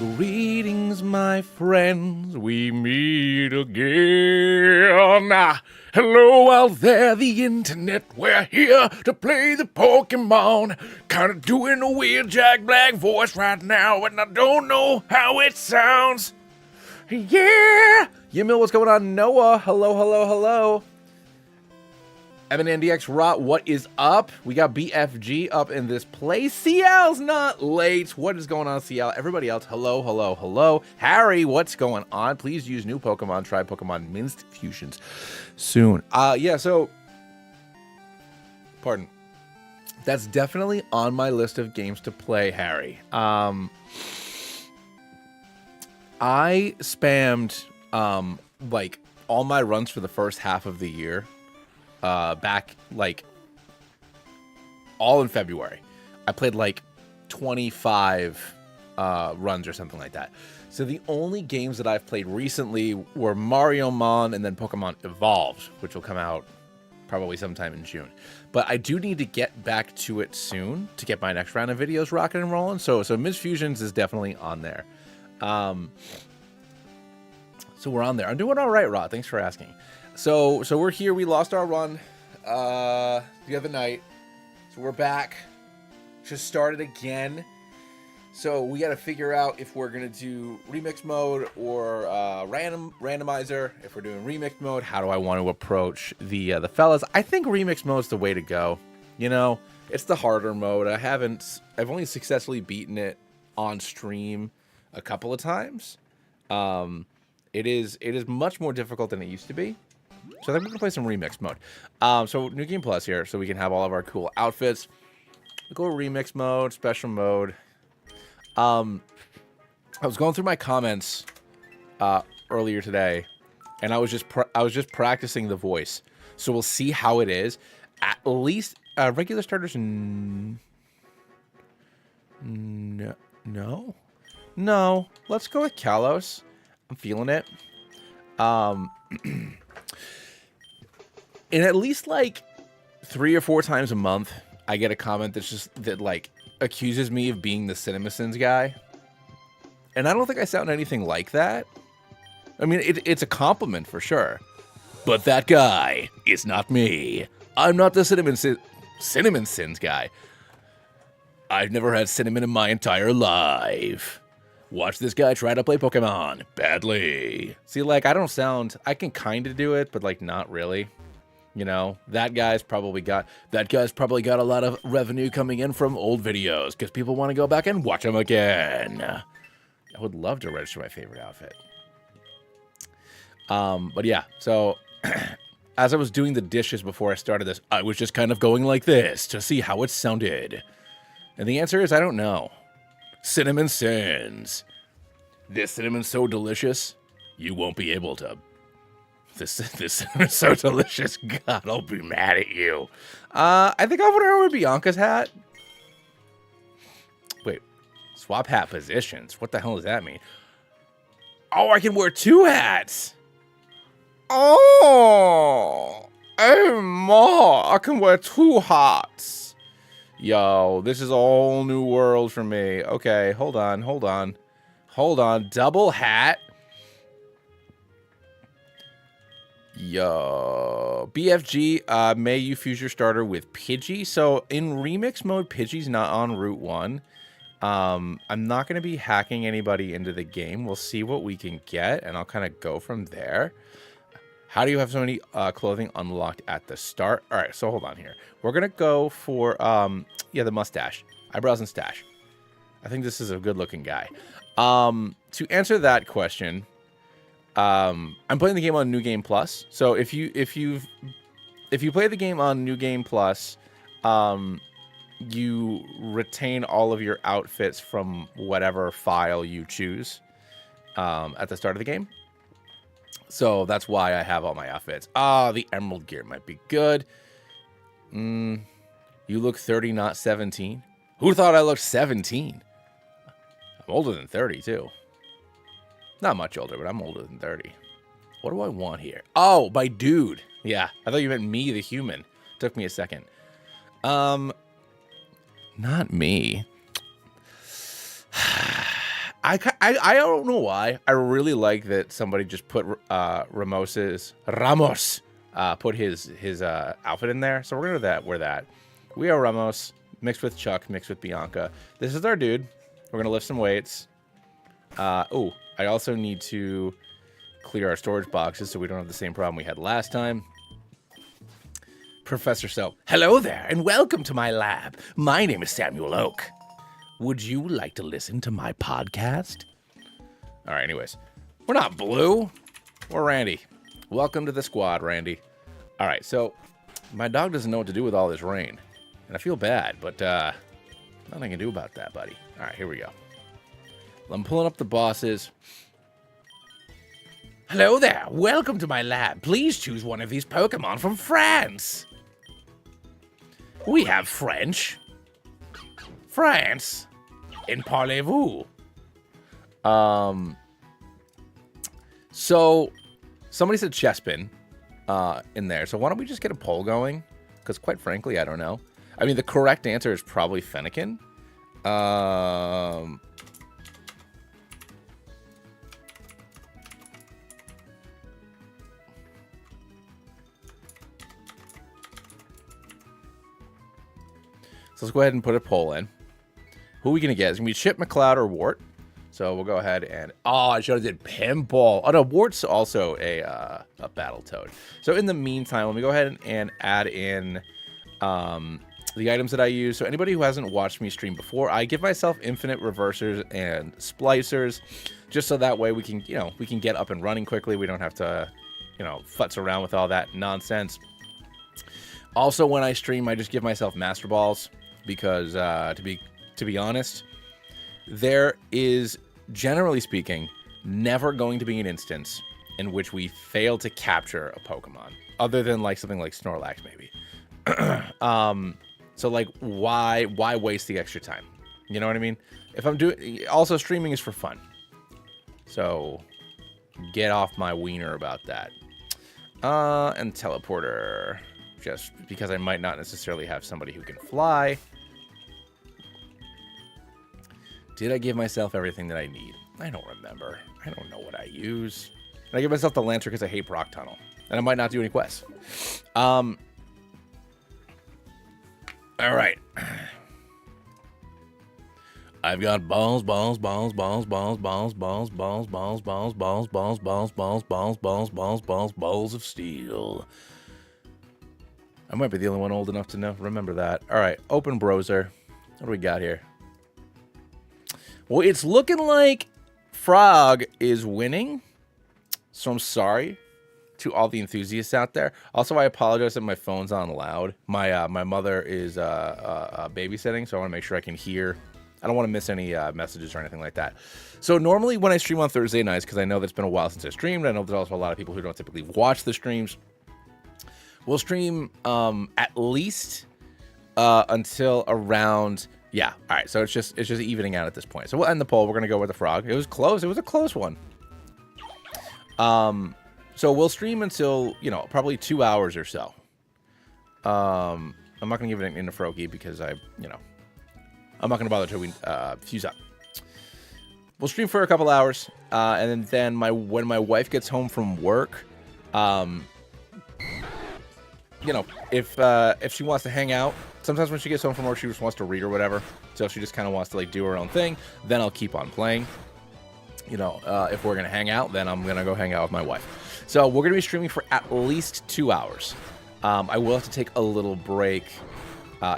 Greetings, my friends, we meet again. Hello out there, the internet, we're here to play the Pokemon. Kinda doing a weird Jack Black voice right now, and I don't know how it sounds. Yeah! Yamil, what's going on? Noah, hello, hello, hello. Evan NDX Rot, what is up? We got BFG up in this place. CL's not late. What is going on, CL? Everybody else, hello, hello, hello. Harry, what's going on? Please use new Pokemon. Try Pokemon Minced Fusions soon. Yeah, so, pardon. That's definitely on my list of games to play, Harry. I spammed, like, all my runs for the first half of the year. Back, like, all in February. I played, like, 25 runs or something like that. So the only games that I've played recently were Mario Mon and then Pokemon Evolved, which will come out probably sometime in June. But I do need to get back to it soon to get my next round of videos rocking and rolling. So Minced Fusions is definitely on there. So we're on there. I'm doing all right, Rod. Thanks for asking. So we're here. We lost our run the other night. So we're back. Just started again. So we got to figure out if we're going to do remix mode or randomizer. If we're doing remix mode, how do I want to approach the fellas? I think remix mode is the way to go. You know, it's the harder mode. I've only successfully beaten it on stream a couple of times. It is much more difficult than it used to be. So I think we're going to play some remix mode. So New Game Plus here, so we can have all of our cool outfits. We'll go remix mode, special mode. I was going through my comments earlier today, and I was just practicing the voice. So we'll see how it is. At least regular starters. No. Let's go with Kalos. I'm feeling it. And at least like 3 or 4 times a month, I get a comment that like accuses me of being the CinemaSins guy. And I don't think I sound anything like that. I mean, it's a compliment for sure. But that guy is not me. I'm not the CinemaSins guy. I've never had cinnamon in my entire life. Watch this guy try to play Pokemon badly. See, like, I can kind of do it, but like not really. You know, that guy's probably got a lot of revenue coming in from old videos because people want to go back and watch them again. I would love to register my favorite outfit. But yeah, so as I was doing the dishes before I started this, I was just kind of going like this to see how it sounded. And the answer is I don't know. CinemaSins. This cinnamon's so delicious, you won't be able to. This is so delicious. God, I'll be mad at you. I think I'll wear Bianca's hat. Wait, swap hat positions. What the hell does that mean? Oh, I can wear 2 hats. Oh, Ma, I can wear 2 hats. Yo, this is a whole new world for me. Okay, hold on. Double hat. Yo, BFG, may you fuse your starter with Pidgey. So in remix mode, Pidgey's not on Route 1. I'm not going to be hacking anybody into the game. We'll see what we can get, and I'll kind of go from there. How do you have so many clothing unlocked at the start? All right, so hold on here. We're going to go for, the mustache. Eyebrows and stash. I think this is a good-looking guy. To answer that question... I'm playing the game on New Game Plus. So if you play the game on New Game Plus, you retain all of your outfits from whatever file you choose at the start of the game. So that's why I have all my outfits. The emerald gear might be good. You look 30, not 17. Who thought I looked 17? I'm older than 30 too. Not much older, but I'm older than 30. What do I want here? Oh, my dude. Yeah, I thought you meant me, the human. Took me a second. Not me. I don't know why. I really like that somebody just put Ramos put his outfit in there. So we're gonna wear that. We are Ramos mixed with Chuck mixed with Bianca. This is our dude. We're gonna lift some weights. Oh, I also need to clear our storage boxes so we don't have the same problem we had last time. Professor Soap. Hello there, and welcome to my lab. My name is Samuel Oak. Would you like to listen to my podcast? All right, anyways. We're not Blue. We're Randy. Welcome to the squad, Randy. All right, so my dog doesn't know what to do with all this rain. And I feel bad, but nothing I can do about that, buddy. All right, here we go. I'm pulling up the bosses. Hello there. Welcome to my lab. Please choose one of these Pokemon from France. We have French, France, and parlez-vous. So somebody said Chespin in there. So why don't we just get a poll going? Because quite frankly, I don't know. I mean, the correct answer is probably Fennekin. So let's go ahead and put a poll in. Who are we going to get? It's going to be Chip, McCloud, or Wart. So we'll go ahead and... Oh, I should have did Pinball. Oh, no, Wart's also a Battletoad. So in the meantime, let me go ahead and add in the items that I use. So anybody who hasn't watched me stream before, I give myself infinite reversers and splicers, just so that way we can, we can get up and running quickly. We don't have to, futz around with all that nonsense. Also, when I stream, I just give myself Master Balls because, to be honest, there is, generally speaking, never going to be an instance in which we fail to capture a Pokemon, other than like something like Snorlax, maybe. So like, why waste the extra time? You know what I mean? If I'm doing, also streaming is for fun. So get off my wiener about that. And teleporter, just because I might not necessarily have somebody who can fly. Did I give myself everything that I need? I don't remember. I don't know what I use. And I give myself the Lancer because I hate Brock Tunnel. And I might not do any quests. All right. I've got balls, balls, balls, balls, balls, balls, balls, balls, balls, balls, balls, balls, balls, balls, balls, balls, balls, balls, balls of steel. I might be the only one old enough to know. Remember that. All right. Open browser. What do we got here? Well, it's looking like Frog is winning, so I'm sorry to all the enthusiasts out there. Also, I apologize that my phone's on loud. My mother is babysitting, so I want to make sure I can hear. I don't want to miss any messages or anything like that. So normally when I stream on Thursday nights, because I know that's been a while since I streamed, I know there's also a lot of people who don't typically watch the streams. We'll stream at least until around... Yeah, all right, so it's just evening out at this point. So we'll end the poll. We're going to go with the Frog. It was close. It was a close one. So we'll stream until, probably 2 hours or so. I'm not going to give it an Froakie because I'm not going to bother till we fuse up. We'll stream for a couple hours, and then when my wife gets home from work, if she wants to hang out, sometimes when she gets home from work, she just wants to read or whatever. So she just kind of wants to do her own thing. Then I'll keep on playing. If we're going to hang out, then I'm going to go hang out with my wife. So we're going to be streaming for at least 2 hours. I will have to take a little break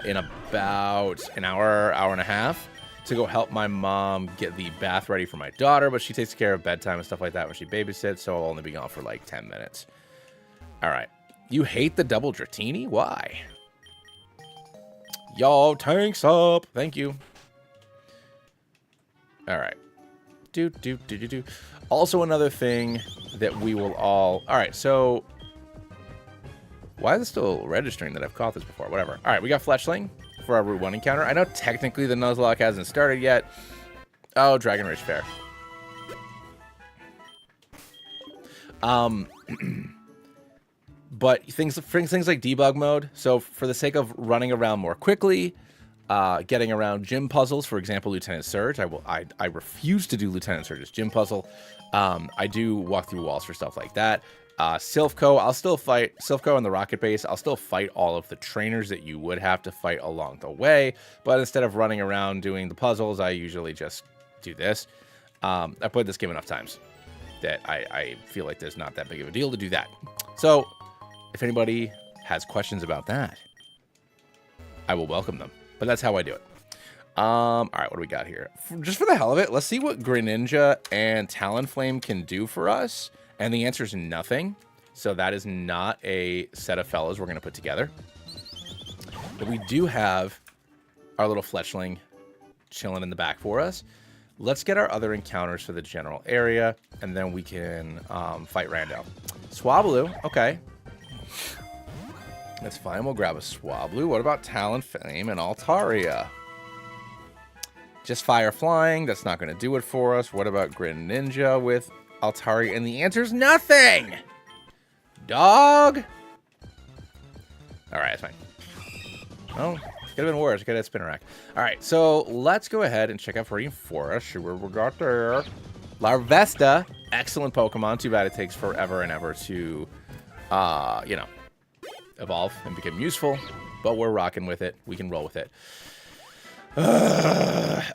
in about an hour and a half to go help my mom get the bath ready for my daughter. But she takes care of bedtime and stuff like that when she babysits. So I'll only be gone for like 10 minutes. All right. You hate the double Dratini? Why? Y'all tanks up. Thank you. All right. Do. Also another thing that we will all... All right, so... Why is it still registering that I've caught this before? Whatever. All right, we got Fletchling for our Route 1 encounter. I know technically the Nuzlocke hasn't started yet. Oh, Dragon Ridge Fair. But things like debug mode. So for the sake of running around more quickly, getting around gym puzzles, for example, Lieutenant Surge. I refuse to do Lieutenant Surge's gym puzzle. I do walk through walls for stuff like that. Silphco, I'll still fight Silphco in the rocket base. I'll still fight all of the trainers that you would have to fight along the way, but instead of running around doing the puzzles, I usually just do this. I played this game enough times that I feel like there's not that big of a deal to do that. So if anybody has questions about that, I will welcome them. But that's how I do it. All right, what do we got here? Just for the hell of it, let's see what Greninja and Talonflame can do for us. And the answer is nothing. So that is not a set of fellows we're going to put together. But we do have our little Fletchling chilling in the back for us. Let's get our other encounters for the general area, and then we can fight Rando. Swablu, okay. That's fine, we'll grab a Swablu. What about Talonflame and Altaria? Just Fire Flying, that's not going to do it for us. What about Greninja with Altaria? And the answer's nothing! Dog! Alright, that's fine. Oh, could have been worse. Could have had Spinarak. All right, so let's go ahead and check out Radiant Forest. See what we got there. Larvesta, excellent Pokemon. Too bad it takes forever and ever to, you know, evolve and become useful. But we're rocking with it. We can roll with it.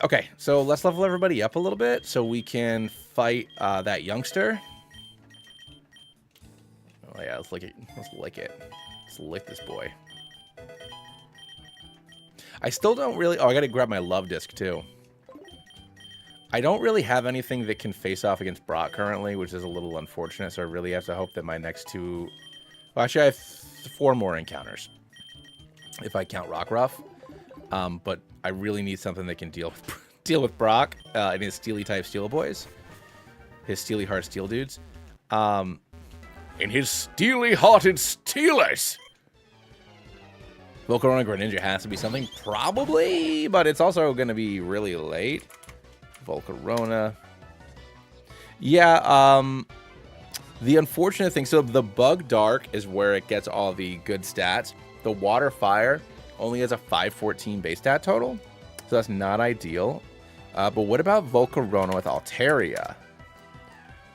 Okay, so let's level everybody up a little bit so we can fight that youngster. Oh yeah, let's lick it. Let's lick it. Let's lick this boy. I still don't really... Oh, I gotta grab my love disc, too. I don't really have anything that can face off against Brock currently, which is a little unfortunate, so I really have to hope that my next two... Well, actually, I have 4 more encounters, if I count Rockruff. But I really need something that can deal with Brock and his Steely-type Steel Boys. His Steely-heart Steel dudes. And his Steely-hearted Steelers! Volcarona Greninja has to be something, probably, but it's also going to be really late. Volcarona. Yeah, the unfortunate thing, so the Bug Dark is where it gets all the good stats. The Water Fire only has a 514 base stat total, so that's not ideal. But what about Volcarona with Altaria?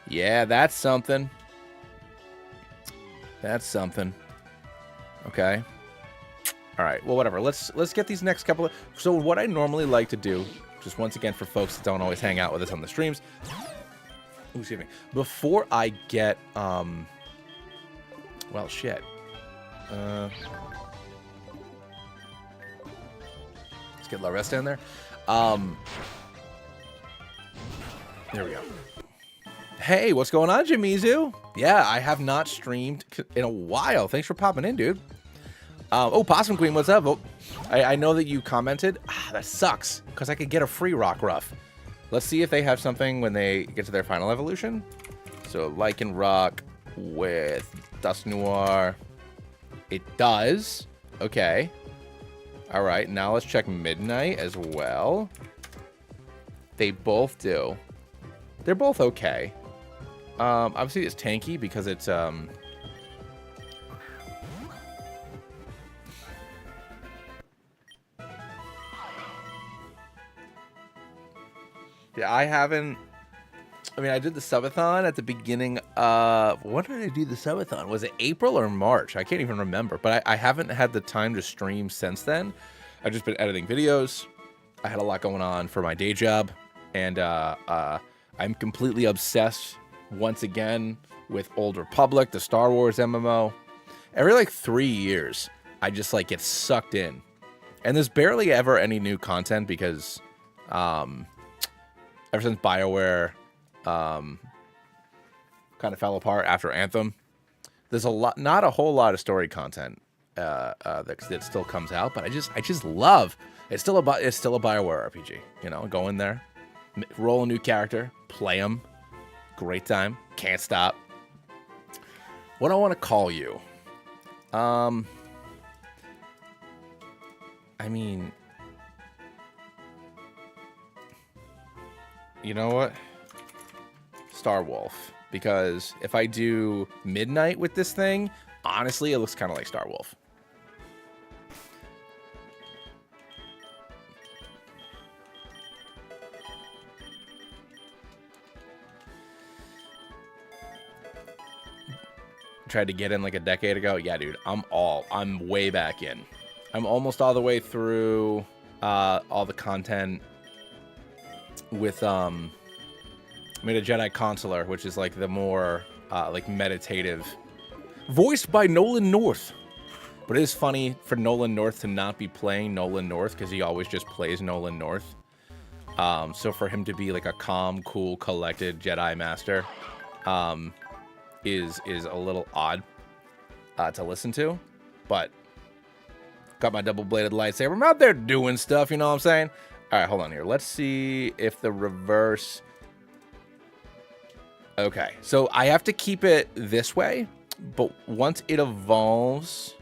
Yeah, that's something. That's something. Okay. All right, well, whatever. Let's get these next couple of... So what I normally like to do, just once again for folks that don't always hang out with us on the streams... Ooh, excuse me. Before I get... Well, shit. Let's get Larvesta in there. There we go. Hey, what's going on, Jimizu? Yeah, I have not streamed in a while. Thanks for popping in, dude. Oh, Possum Queen, what's up? Oh, I know that you commented. That sucks, because I could get a free Rockruff. Let's see if they have something when they get to their final evolution. So, Lycanroc with Dusknoir. It does. Okay. All right, now let's check Midnight as well. They both do. They're both okay. Obviously, it's tanky because it's... Yeah, I haven't... I mean, I did the subathon at the beginning of... When did I do the subathon? Was it April or March? I can't even remember. But I haven't had the time to stream since then. I've just been editing videos. I had a lot going on for my day job. And I'm completely obsessed, once again, with Old Republic, the Star Wars MMO. Every, like, 3 years, I just, like, get sucked in. And there's barely ever any new content because... Ever since BioWare kind of fell apart after Anthem, there's not a whole lot of story content that still comes out. But I just love it's still a BioWare RPG. You know, go in there, roll a new character, play them, great time, can't stop. What do I want to call you? I mean. You know what? Star Wolf. Because if I do Midnight with this thing, honestly, it looks kind of like Star Wolf. tried to get in like a decade ago. Yeah, dude, I'm way back in. I'm almost all the way through all the content with made a Jedi Consular, which is like the more like meditative, voiced by Nolan North. But it is funny for Nolan North to not be playing Nolan North because he always just plays Nolan North. So for him to be like a calm, cool, collected Jedi Master is a little odd to listen to. But got my double-bladed lightsaber. I'm out there doing stuff, you know what I'm saying? All right, hold on here. Let's see if the reverse... Okay, so I have to keep it this way, but once it evolves...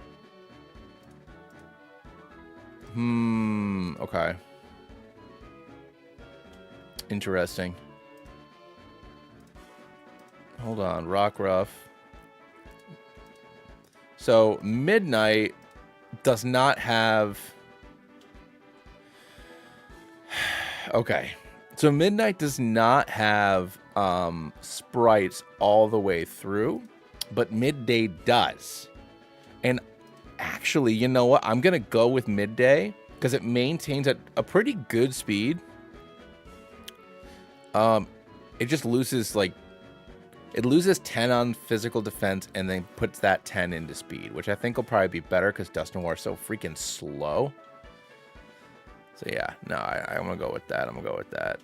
Okay. Interesting. Hold on, Rockruff. So, Midnight does not have... Okay. So, Midnight does not have sprites all the way through, but Midday does. And actually, you know what? I'm going to go with Midday because it maintains at a pretty good speed. It just loses, like, it loses 10 on physical defense and then puts that 10 into speed, which I think will probably be better because Dust Noir is so freaking slow. So yeah, no, I'm gonna go with that. I'm gonna go with that.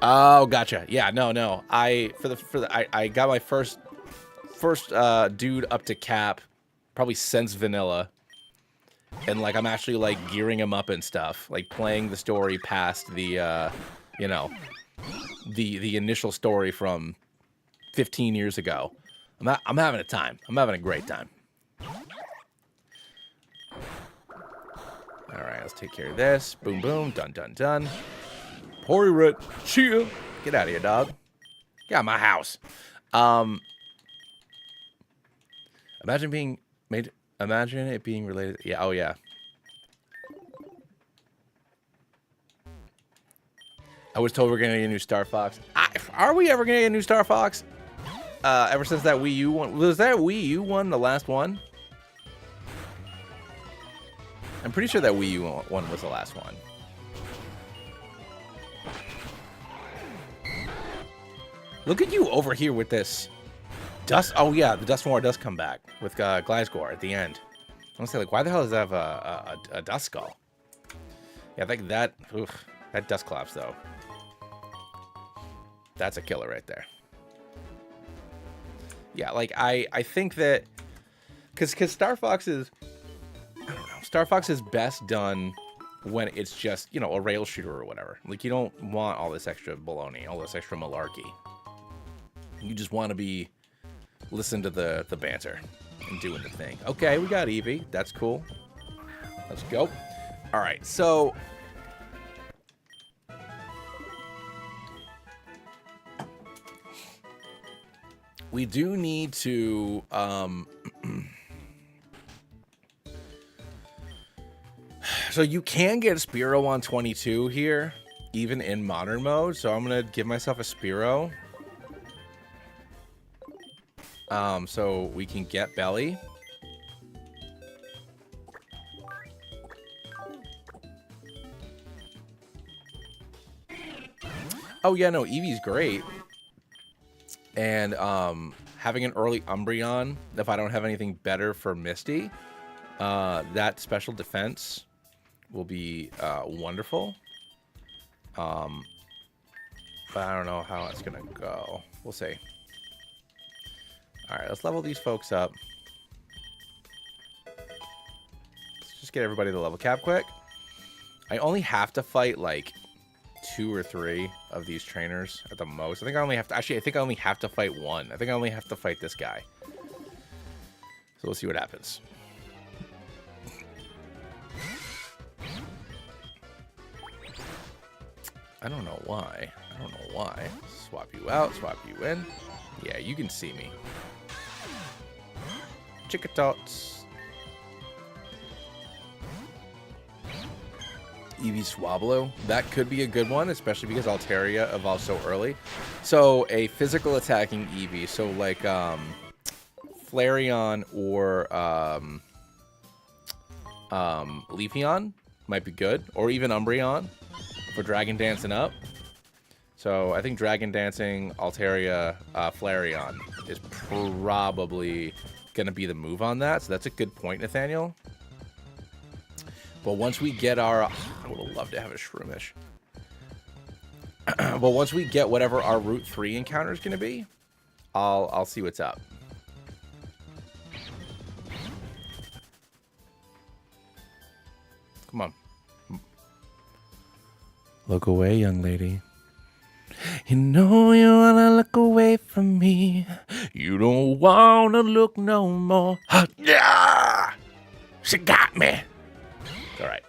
Oh, gotcha. Yeah, no. I got my first dude up to cap probably since vanilla. And like I'm actually like gearing him up and stuff, like playing the story past the you know, the initial story from 15 years ago. I'm having a time. I'm having a great time. All right, let's take care of this. Boom, boom, done, done, done. Pori-Rit, chill. Get out of here, dog. Get out of my house. Imagine being made. Imagine it being related. Yeah. Oh yeah. I was told we're gonna get a new Star Fox. Are we ever gonna get a new Star Fox? Ever since that Wii U one, was that Wii U one the last one? I'm pretty sure that Wii U one was the last one. Look at you over here with this dust. Oh yeah, the Dust Noir does come back with Gliscor at the end. I want to say, like, why the hell does that have a Dust Skull? Yeah, I think that. Oof, that Dust Collapse though. That's a killer right there. Yeah, like I think that because Star Fox is, I don't know, Star Fox is best done when it's just, you know, a rail shooter or whatever. Like, you don't want all this extra baloney, all this extra malarkey. You just want to be listen to the banter and doing the thing. Okay, we got Eevee. That's cool. Let's go. All right, so we do need to so you can get Spearow on 22 here, even in modern mode. So I'm gonna give myself a Spearow. So we can get Belly. Oh yeah, no, Eevee's great. And having an early Umbreon, if I don't have anything better for Misty, that special defense will be wonderful. But I don't know how it's gonna go. We'll see. All right, let's level these folks up. Let's just get everybody to level cap quick. I only have to fight like 2 or 3 of these trainers at the most. I think I only have to, actually, I think I only have to fight 1. I think I only have to fight this guy. So we'll see what happens. I don't know why. I don't know why. Swap you out, swap you in. Yeah, you can see me. Chickatots. Eevee Swablu. That could be a good one, especially because Altaria evolves so early. So a physical attacking Eevee, so like Flareon or Leafeon might be good, or even Umbreon for Dragon Dancing up. So I think Dragon Dancing, Altaria, Flareon is probably going to be the move on that. So that's a good point, Nathaniel. But once we get our... I would have loved to have a Shroomish. But once we get whatever our Route 3 encounter is going to be, I'll see what's up. Come on. Look away, young lady. You know you wanna look away from me. You don't wanna look no more. Yeah! She got me. All right.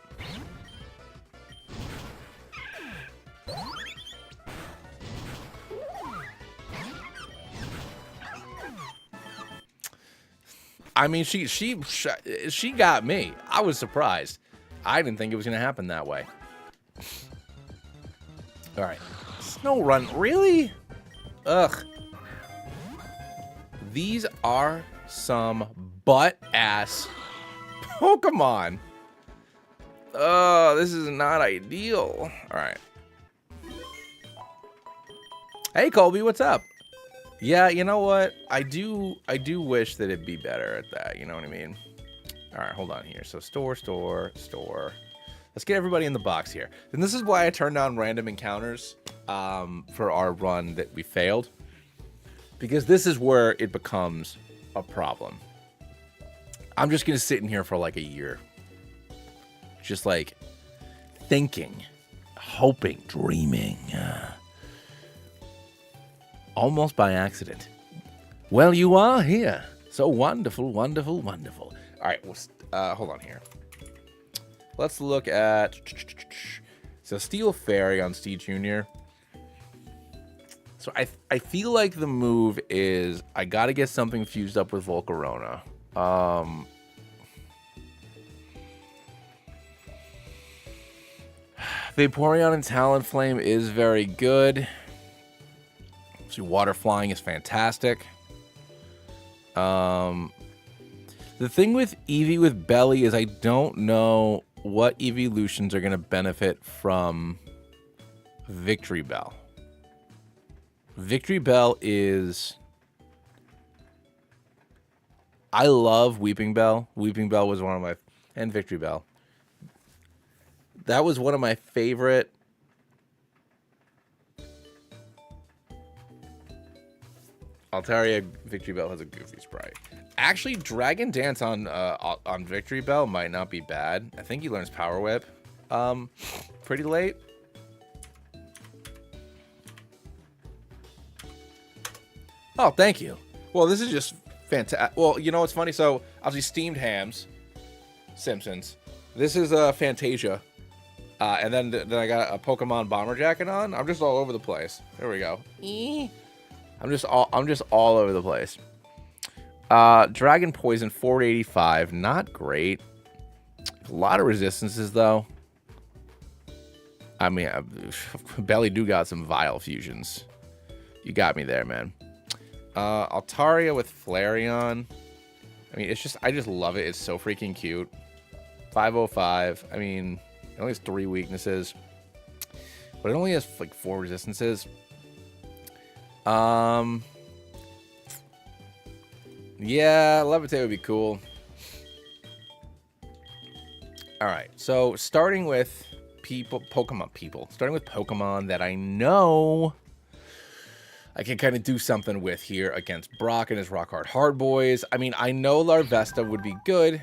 I mean, she got me. I was surprised. I didn't think it was gonna happen that way. All right. Snow Run, really? Ugh. These are some butt-ass Pokemon. Oh, this is not ideal. All right. Hey, Colby, what's up? Yeah, you know what? I do wish that it'd be better at that. You know what I mean? All right, hold on here. So store. Let's get everybody in the box here. And this is why I turned on random encounters for our run that we failed. Because this is where it becomes a problem. I'm just going to sit in here for like a year. Just like thinking, hoping, dreaming. Almost by accident. Well, you are here. So wonderful, wonderful, wonderful. All right, hold on here. Let's look at... So Steel Fairy on Steve Jr. So I feel like the move is I got to get something fused up with Volcarona. Vaporeon and Talonflame is very good. So Water Flying is fantastic. The thing with Eevee with Belly is I don't know what evolutions are going to benefit from Victory Bell. Victory Bell is... I love Weeping Bell. Weeping Bell was one of my... And Victory Bell. That was one of my favorite... Altaria Victory Bell has a goofy sprite. Actually, Dragon Dance on Victory Bell might not be bad. I think he learns Power Whip pretty late. Oh, thank you. Well, this is just fantastic. Well, you know what's funny? So, obviously, Steamed Hams, Simpsons. This is Fantasia. And then I got a Pokemon Bomber Jacket on. I'm just all over the place. There we go. I'm just all over the place. Dragon Poison 485, not great. A lot of resistances though. I mean, Belly do got some vile fusions. You got me there, man. Altaria with Flareon. I mean, I just love it. It's so freaking cute. 505. I mean, it only has 3 weaknesses, but it only has like 4 resistances. Yeah, Levitate would be cool. All right, so starting with starting with Pokemon that I know I can kind of do something with here against Brock and his Rock Hard Boys. I mean, I know Larvesta would be good,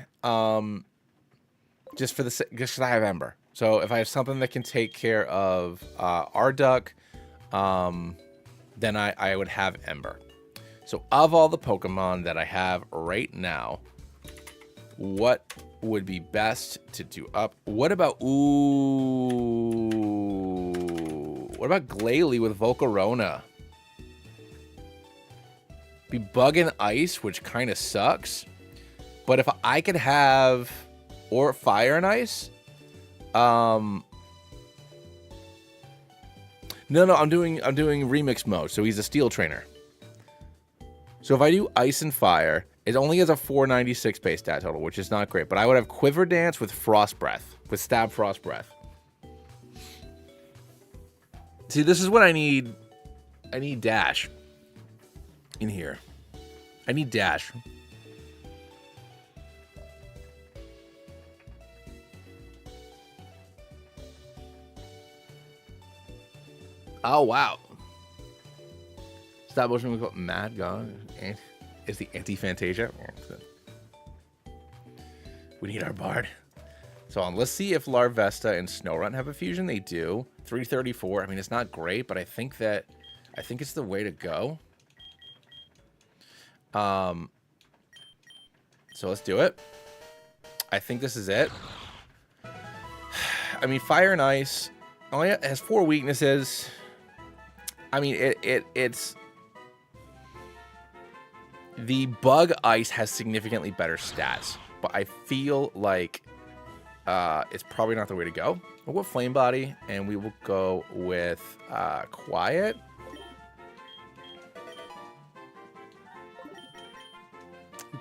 just because I have Ember. So if I have something that can take care of Arduck, then I would have Ember. So of all the Pokemon that I have right now, what would be best to do up? What about Glalie with Volcarona? Be Bug and Ice, which kind of sucks. But if I could have, or Fire and Ice, No, I'm doing remix mode. So he's a steel trainer. So if I do ice and fire, it only has a 496 base stat total, which is not great. But I would have quiver dance with frost breath, with stab frost breath. See, this is what I need. I need dash in here. I need dash. Oh, wow. Stop motion we call Mad God. Is the anti-Fantasia. We need our Bard. So let's see if Larvesta and Snorunt have a fusion. They do. 334. I mean, it's not great, but I think it's the way to go. So let's do it. I think this is it. I mean, fire and ice only has 4 weaknesses. I mean, it's the bug ice has significantly better stats, but I feel like it's probably not the way to go. We'll go flame body, and we will go with quiet.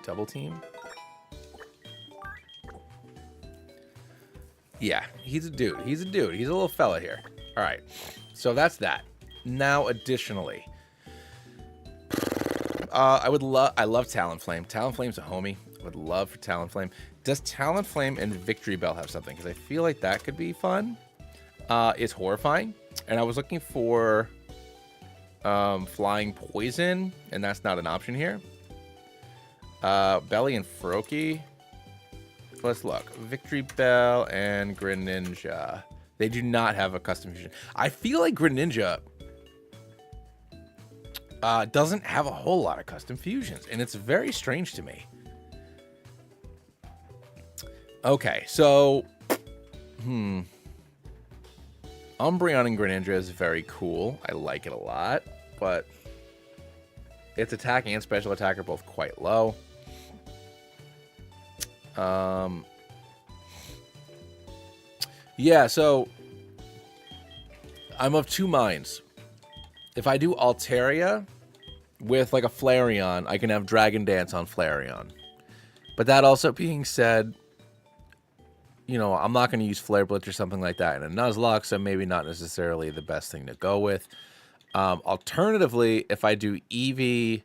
Double team. Yeah, he's a dude. He's a dude. He's a little fella here. All right, so that's that. Now, additionally, I love Talonflame. Talonflame's a homie. I would love for Talonflame. Does Talonflame and Victory Bell have something? Because I feel like that could be fun. It's horrifying. And I was looking for Flying Poison, and that's not an option here. Belly and Froakie. Let's look. Victory Bell and Greninja. They do not have a custom fusion. I feel like Greninja doesn't have a whole lot of custom fusions, and it's very strange to me. Okay, so Umbreon and Greninja is very cool. I like it a lot, but its attack and special attack are both quite low. Yeah, so I'm of two minds. If I do Altaria with like a Flareon, I can have Dragon Dance on Flareon. But that also being said, you know, I'm not going to use Flare Blitz or something like that in a Nuzlocke, so maybe not necessarily the best thing to go with. Alternatively, if I do Eevee,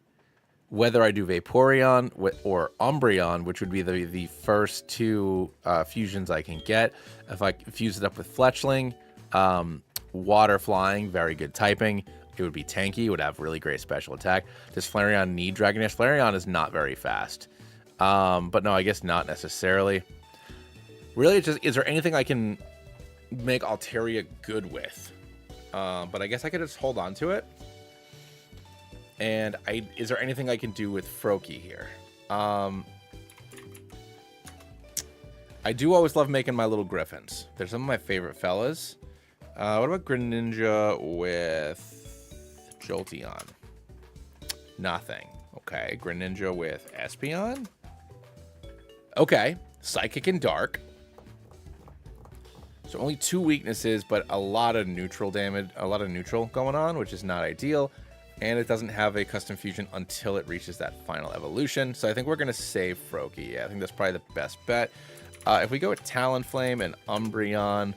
whether I do Vaporeon or Umbreon, which would be the first two fusions I can get, if I fuse it up with Fletchling, Water Flying, very good typing. It would be tanky. It would have really great special attack. Does Flareon need Dragon Dash? Flareon is not very fast. But no, I guess not necessarily. Really, it's just, is there anything I can make Altaria good with? But I guess I could just hold on to it. And is there anything I can do with Froakie here? I do always love making my little Griffins. They're some of my favorite fellas. What about Greninja with Jolteon? Nothing. Okay, Greninja with Espeon? Okay, Psychic and Dark. So only 2 weaknesses, but a lot of neutral damage, a lot of neutral going on, which is not ideal. And it doesn't have a custom fusion until it reaches that final evolution. So I think we're going to save Froakie. Yeah, I think that's probably the best bet. If we go with Talonflame and Umbreon,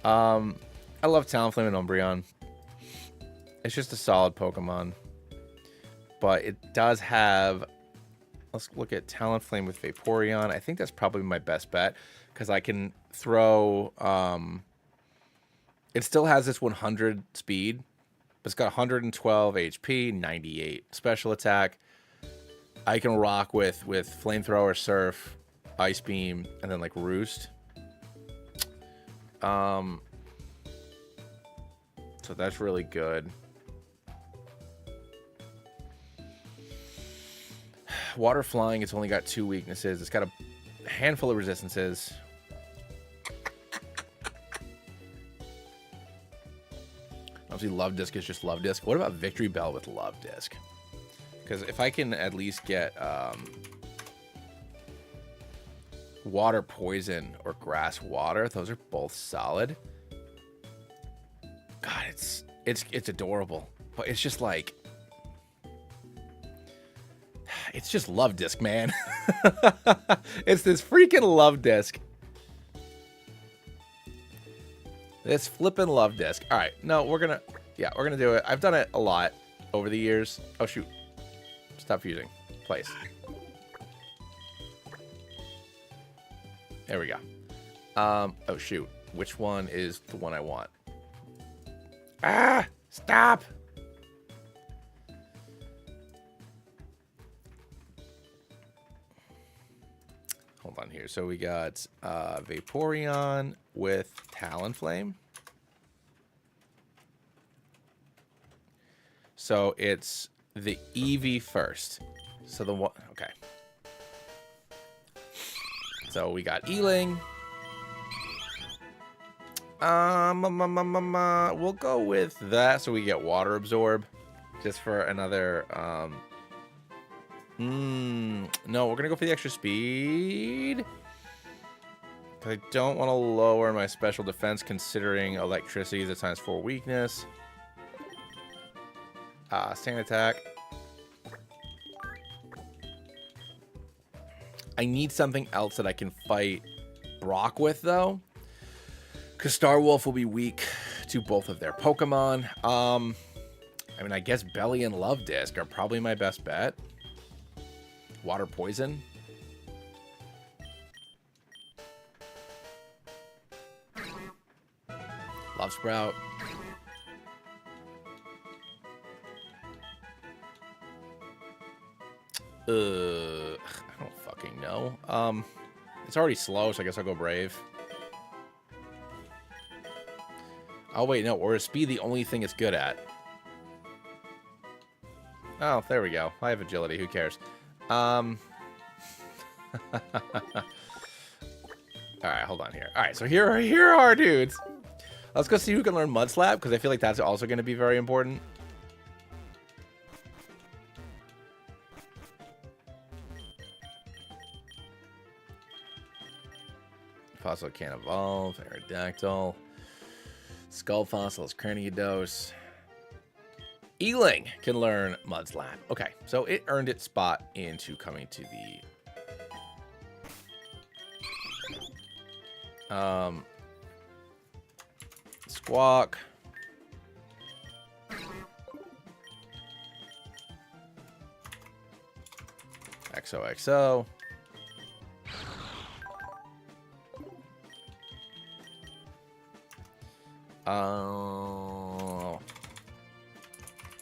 I love Talonflame and Umbreon. It's just a solid Pokemon. But it does have... Let's look at Talonflame with Vaporeon. I think that's probably my best bet, because I can throw... it still has this 100 speed, but it's got 112 HP, 98 special attack. I can rock with Flamethrower, Surf, Ice Beam, and then like Roost. So that's really good. Water Flying, it's only got 2 weaknesses. It's got a handful of resistances. Obviously, Love Disc is just Love Disc. What about Victory Bell with Love Disc? Because if I can at least get Water Poison or Grass Water, those are both solid. God, It's adorable, but it's just like, it's just Love Disc, man. It's this freaking Love Disc. This flippin' Love Disc. All right, no, we're gonna do it. I've done it a lot over the years. Oh shoot, stop fusing. Place. There we go. Oh shoot, which one is the one I want? Ah, stop. Hold on here. So we got Vaporeon with Talonflame. So it's the Eevee first. So the one, okay. So we got Ealing. We'll go with that so we get Water Absorb. Just for another, no, we're gonna go for the extra speed. I don't want to lower my special defense considering electricity is a ×4 weakness. Stand attack. I need something else that I can fight Brock with, though. Because Starwolf will be weak to both of their Pokemon. I mean, I guess Belly and Love Disc are probably my best bet. Water Poison. Love Sprout. I don't fucking know. It's already slow, so I guess I'll go Brave. Oh, wait, no. Or is speed the only thing it's good at? Oh, there we go. I have agility. Who cares? All right, hold on here. All right, so here are our dudes. Let's go see who can learn Mud Slap, because I feel like that's also going to be very important. Fossil can't evolve. Aerodactyl. Skull Fossils. Craniodose. Ealing can learn Mud Slap. Okay, so it earned its spot into coming to the... Squawk. XOXO.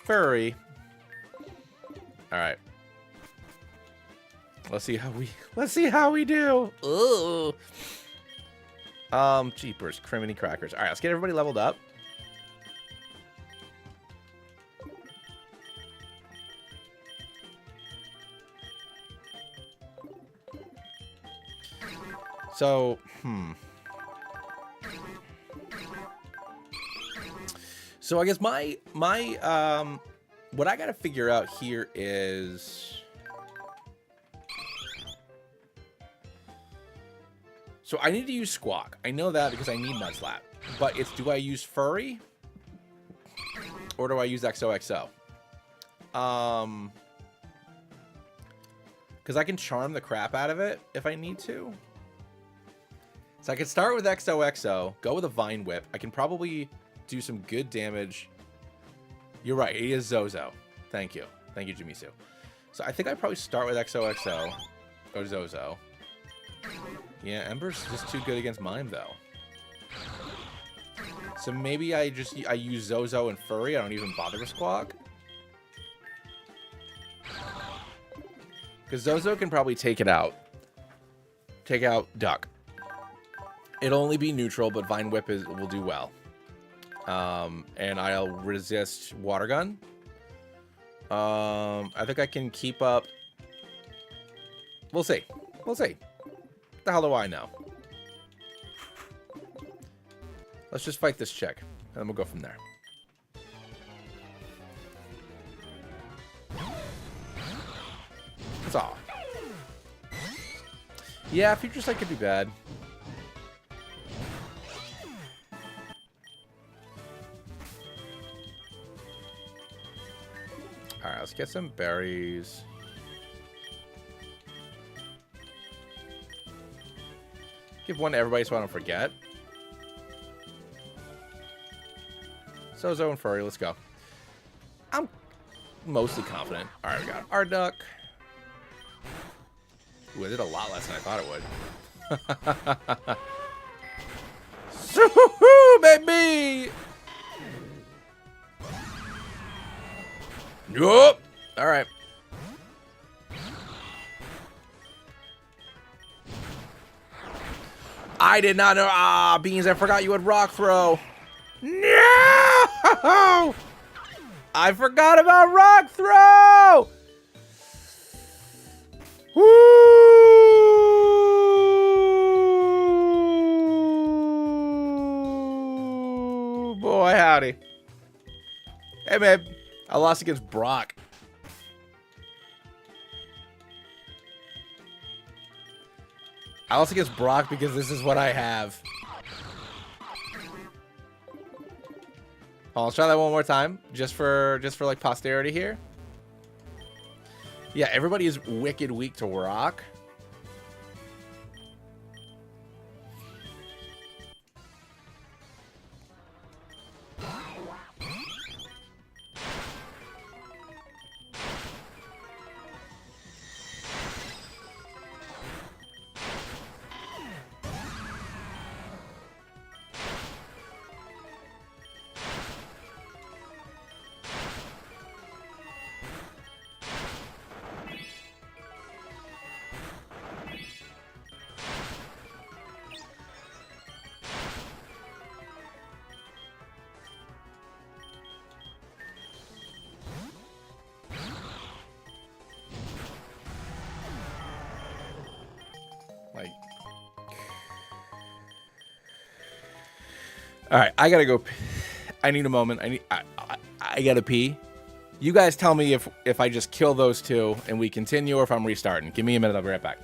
Furry. All right. Let's see how we do. Ooh. Jeepers, criminy crackers. All right, let's get everybody leveled up. So, So I guess my what I gotta figure out here is, so I need to use Squawk. I know that because I need Mud Slap. But it's, do I use Furry? Or do I use XOXO? Because I can charm the crap out of it if I need to. So I can start with XOXO, go with a Vine Whip. I can probably do some good damage. You're right, it is Zozo. Thank you. Thank you, Jimisu. So I think I probably start with XOXO or Zozo. Yeah, Ember's just too good against Mime, though. So maybe I use Zozo and Furry. I don't even bother with Squawk. Because Zozo can probably take it out. Take out Duck. It'll only be neutral, but Vine Whip will do well. And I'll resist Water Gun. I think I can keep up. We'll see. We'll see. What the hell do I know? Let's just fight this chick, and then we'll go from there. That's all. Yeah, Future Sight could be bad. All right, let's get some berries. Give one to everybody so I don't forget. Sozo and Furry, let's go. I'm mostly confident. All right, we got Arduck. Ooh, I did a lot less than I thought it would. Soo-hoo-hoo, baby! Yup! All right. I did not know. Ah, Beans, I forgot you had Rock Throw. No! I forgot about Rock Throw! Woo! Boy, howdy. Hey, babe. I lost against Brock. I lost against Brock because this is what I have. Oh, let's try that one more time, just for like posterity here. Yeah, everybody is wicked weak to rock. Like, all right, I gotta go. I need a moment. I gotta pee. You guys tell me if I just kill those two and we continue, or if I'm restarting. Give me a minute. I'll be right back.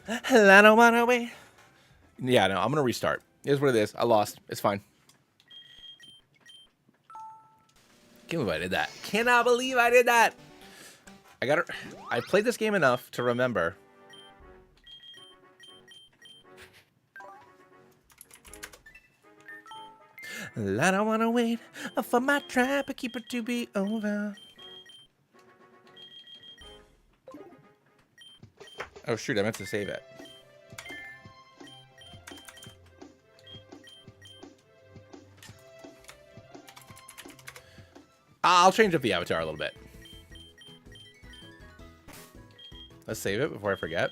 I don't wanna wait. Yeah, no, I'm gonna restart. Here's what it is. I lost. It's fine. Can't believe I did that. Cannot believe I did that. I played this game enough to remember. I don't wanna wait for my trap. I keep it to be over. Oh shoot, I meant to save it. I'll change up the avatar a little bit. Let's save it before I forget.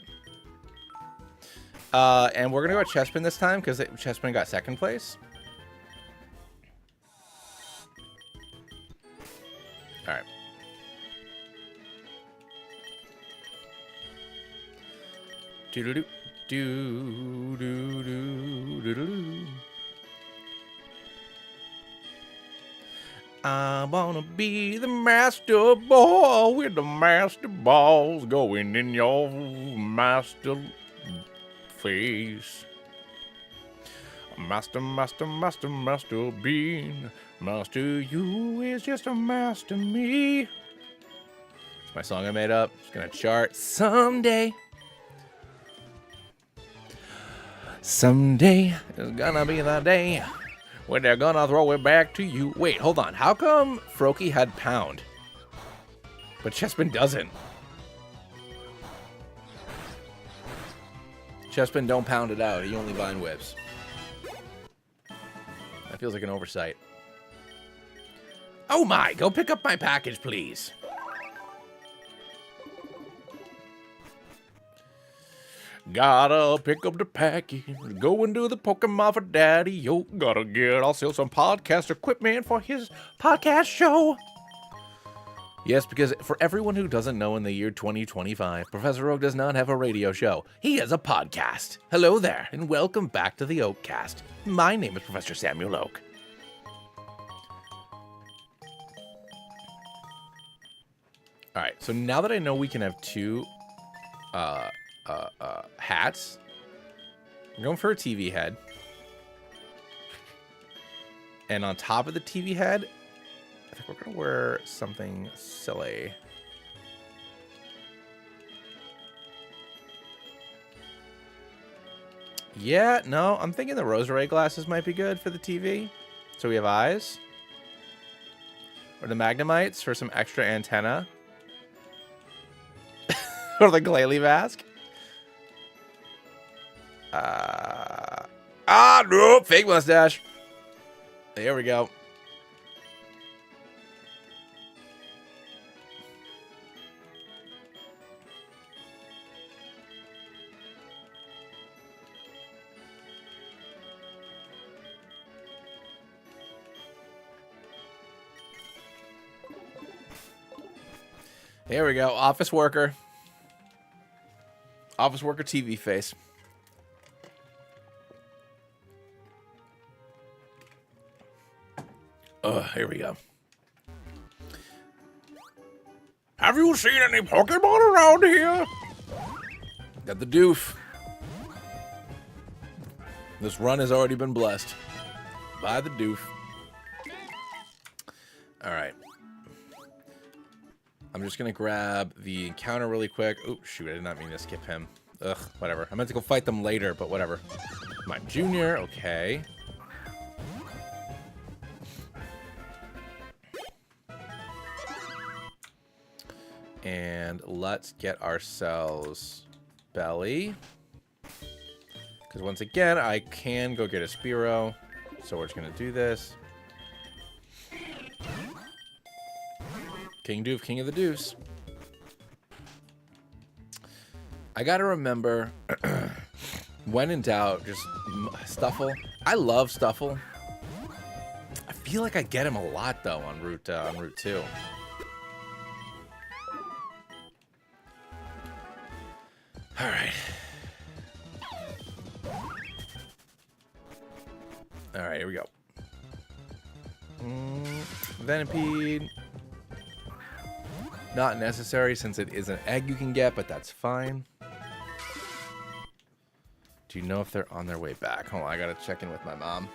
And we're gonna go Chespin this time because Chespin got second place. All right. Do do do do do do do do. I wanna be the master ball with the master balls going in your master face. Master, master, master, master bean. Master you is just a master me. It's my song I made up. It's gonna chart someday. Someday is gonna be the day when they're gonna throw it back to you. Wait, hold on. How come Froakie had pound, but Chespin doesn't? Chespin don't pound it out. He only vine whips. That feels like an oversight. Oh my, go pick up my package, please. Gotta pick up the package, go and do the Pokemon for Daddy. Yo, gotta get also some podcast equipment for his podcast show. Yes, because for everyone who doesn't know, in the year 2025, Professor Oak does not have a radio show. He has a podcast. Hello there, and welcome back to the Oakcast. My name is Professor Samuel Oak. All right, so now that I know we can have two hats, I'm going for a TV head. And on top of the TV head, I think we're going to wear something silly. Yeah, no, I'm thinking the Roserade glasses might be good for the TV. So we have eyes. Or the Magnemites for some extra antenna. Or the Glalie mask. Nope, fake mustache. There we go. There we go. Office worker. Office worker TV face. Here we go. Have you seen any Pokemon around here? Got the doof. This run has already been blessed by the doof. All right. I'm just going to grab the encounter really quick. Oh, shoot. I did not mean to skip him. Ugh, whatever. I meant to go fight them later, but whatever. Mime Jr., okay. And let's get ourselves Belly. Because once again, I can go get a Spearow. So we're just going to do this. King Doof, King of the Doofs. I gotta remember, when in doubt, just Stuffle. I love Stuffle. I feel like I get him a lot though on Route 2. All right. All right, here we go. Venipede. Not necessary since it is an egg you can get, but that's fine. Do you know if they're on their way back? Hold on, I gotta check in with my mom.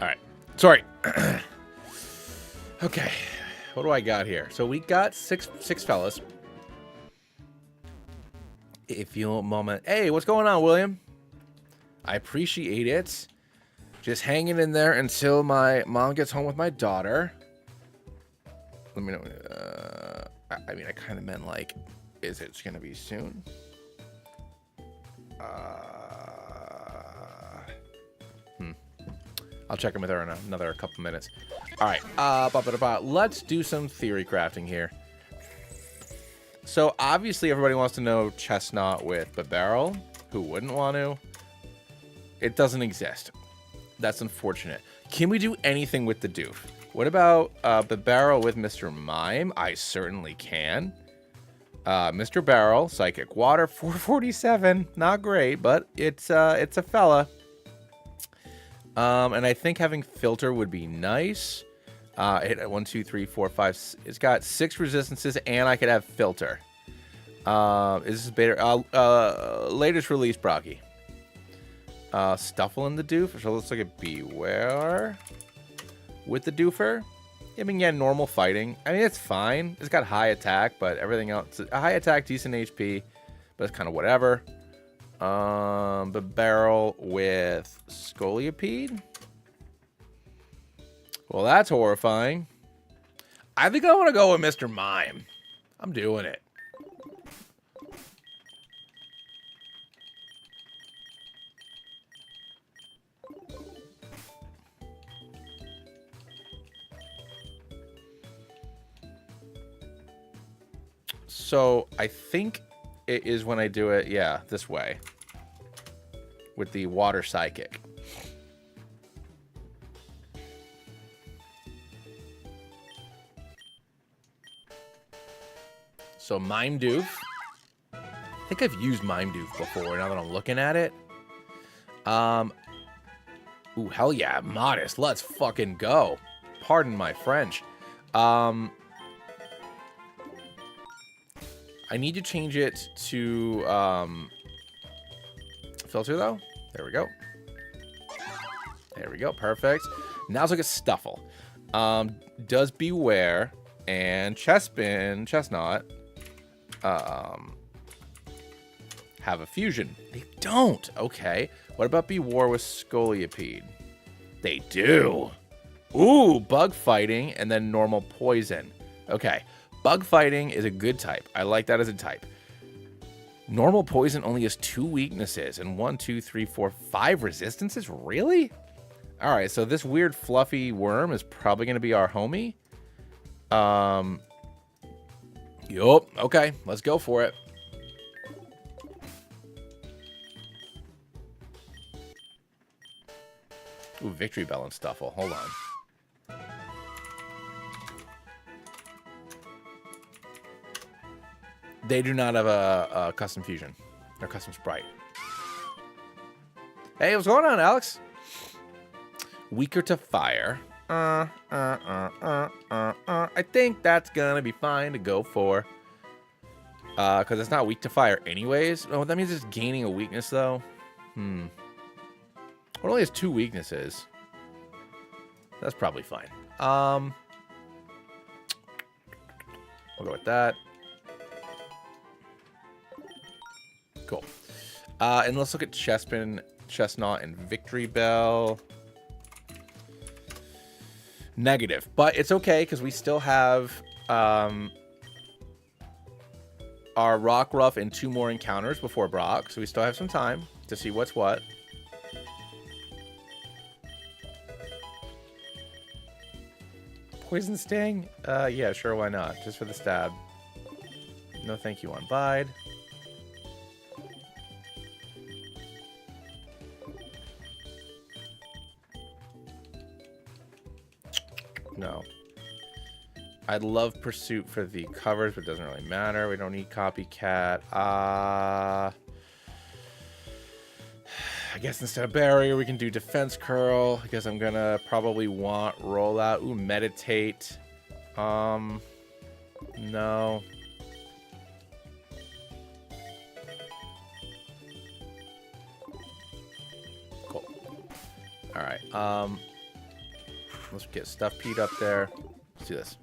All right. Sorry. Okay. What do I got here? So we got six fellas. If you'll moment. Hey, what's going on, William? I appreciate it. Just hanging in there until my mom gets home with my daughter. Let me know. I mean, I kind of meant like, is it going to be soon? I'll check in with her in another couple minutes. All right. Let's do some theory crafting here. So obviously everybody wants to know Chestnut with Bibarel. Who wouldn't want to? It doesn't exist. That's unfortunate. Can we do anything with the Doof? What about Bibarel with Mr. Mime? I certainly can. Mr. Barrel, Psychic Water, 447. Not great, but it's a fella. And I think having Filter would be nice. Hit 1, 2, 3, 4, 5. It's got 6 resistances, and I could have Filter. Is this beta? Latest release, Brocky. Stuffle in the Doof. So let's look at Beware with the Doofer. I mean, yeah, normal fighting. I mean, it's fine. It's got high attack, but everything else, high attack, decent HP, but it's kind of whatever. But Barrel with Scolipede. Well, that's horrifying. I think I want to go with Mr. Mime. I'm doing it. So I think it is when I do it, yeah, this way. With the Water Psychic. So Mime Doof. I think I've used Mime Doof before now that I'm looking at it. Ooh, hell yeah, Modest. Let's fucking go. Pardon my French. I need to change it to Filter, though. There we go. There we go. Perfect. Now let's look at Stuffle. Does Beware and Chestnut have a fusion? They don't. Okay. What about Beware with Scolipede? They do. Ooh, bug fighting and then normal poison. Okay. Bug fighting is a good type. I like that as a type. Normal poison only has 2 weaknesses and 1, 2, 3, 4, 5 resistances. Really? All right. So this weird fluffy worm is probably going to be our homie. Yup. Okay. Let's go for it. Ooh, Victory Bell and Stuffle. Hold on. They do not have a custom fusion or custom sprite. Hey, what's going on, Alex? Weaker to fire. I think that's gonna be fine to go for. Because it's not weak to fire anyways. Oh, that means it's gaining a weakness, though. It only has 2 weaknesses. That's probably fine. We'll go with that. Cool. And let's look at Chestnut, and Victory Bell. Negative. But it's okay, because we still have our Rockruff and 2 more encounters before Brock. So we still have some time to see what's what. Poison Sting? Yeah, sure, why not? Just for the stab. No thank you on Bide. No. I'd love Pursuit for the covers, but it doesn't really matter. We don't need Copycat. I guess instead of Barrier, we can do Defense Curl. I guess I'm gonna probably want Rollout. Ooh, Meditate. No. Cool. Alright, let's get Stuff Pete up there. Let's do this.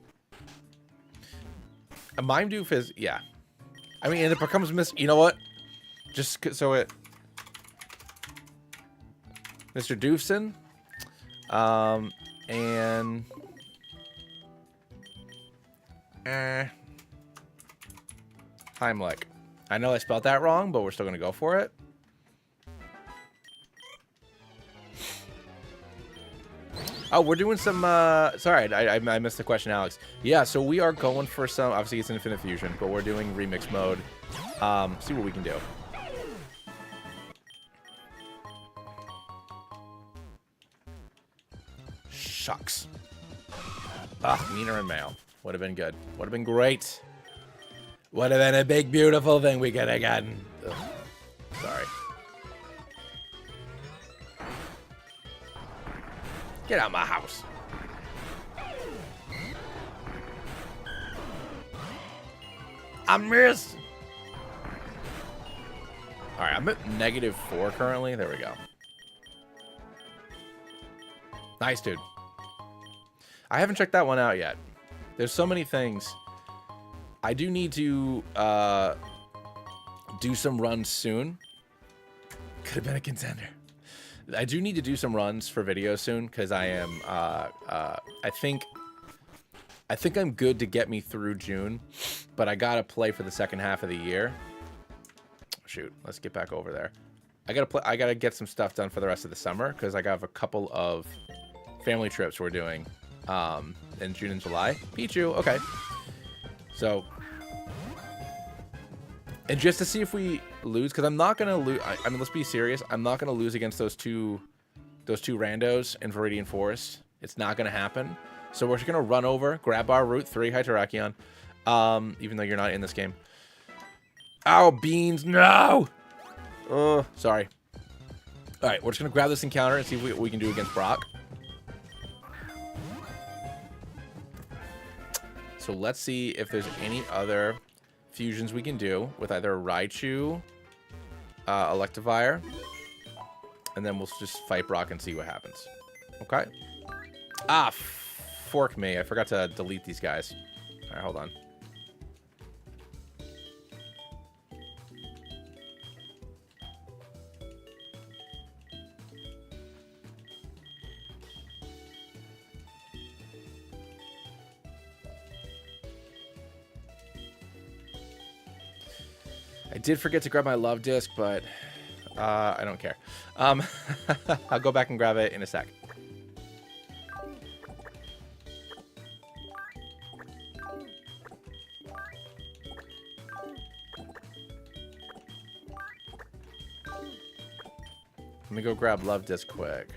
A Mime Doof is, yeah. I mean, and it becomes you know what? Just so it... Mr. Doofson. And... Heimlich. I know I spelled that wrong, but we're still going to go for it. Oh, we're doing some, sorry, I missed the question, Alex. Yeah, so we are going for some, obviously it's Infinite Fusion, but we're doing Remix mode. See what we can do. Shucks. Ugh, Meaner and Male. Would have been good. Would have been great. Would have been a big, beautiful thing we could have gotten. Ugh. Sorry. Get out of my house. I missed. All right, I'm at -4 currently. There we go. Nice, dude. I haven't checked that one out yet. There's so many things. I do need to do some runs soon. Could have been a contender. I do need to do some runs for videos soon because I am. I think I'm good to get me through June, but I gotta play for the second half of the year. Shoot, let's get back over there. I gotta get some stuff done for the rest of the summer because I have a couple of family trips we're doing in June and July. Pichu, okay. So, and just to see if we lose, because I'm not gonna lose. I mean, let's be serious. I'm not gonna lose against those two randos in Viridian Forest. It's not gonna happen. So we're just gonna run over, grab our Route 3 Hyterakion, even though you're not in this game. Ow, beans, no! Sorry. All right, we're just gonna grab this encounter and see what we can do against Brock. So let's see if there's any other fusions we can do with either Raichu, Electivire, and then we'll just fight Brock and see what happens. Okay. Ah, fork me. I forgot to delete these guys. All right, hold on. I did forget to grab my love disc, but I don't care. I'll go back and grab it in a sec. Let me go grab love disc quick.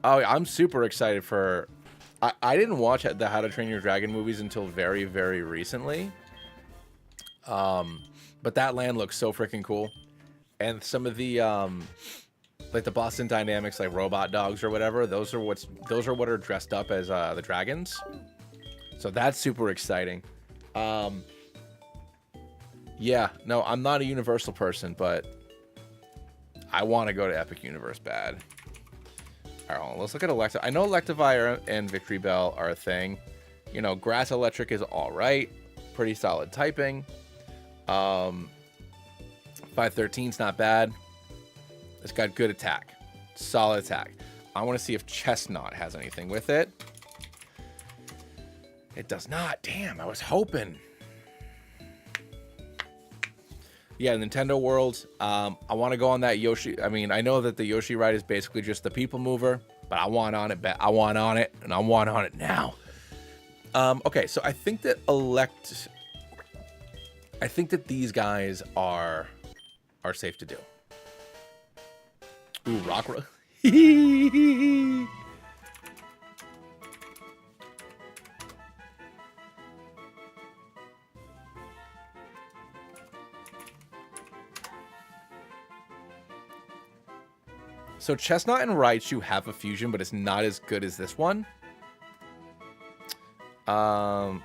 Oh, I'm super excited for... I didn't watch the How to Train Your Dragon movies until very, very recently. But that land looks so freaking cool. And some of the, like the Boston Dynamics, like robot dogs or whatever, those are what are dressed up as the dragons. So that's super exciting. Yeah, no, I'm not a Universal person, but I want to go to Epic Universe bad. All right, let's look at Electivire. I know Electivire and Victory Bell are a thing. You know, Grass Electric is all right. Pretty solid typing. 513's not bad. It's got good attack. Solid attack. I want to see if Chestnut has anything with it. It does not. Damn, I was hoping. Yeah, Nintendo World. I want to go on that Yoshi. I mean, I know that the Yoshi ride is basically just the people mover, but I want on it. I want on it, and I want on it now. Okay, so I think that these guys are safe to do. Ooh, Rockruff. So Chestnut and Raichu have a fusion, but it's not as good as this one. Love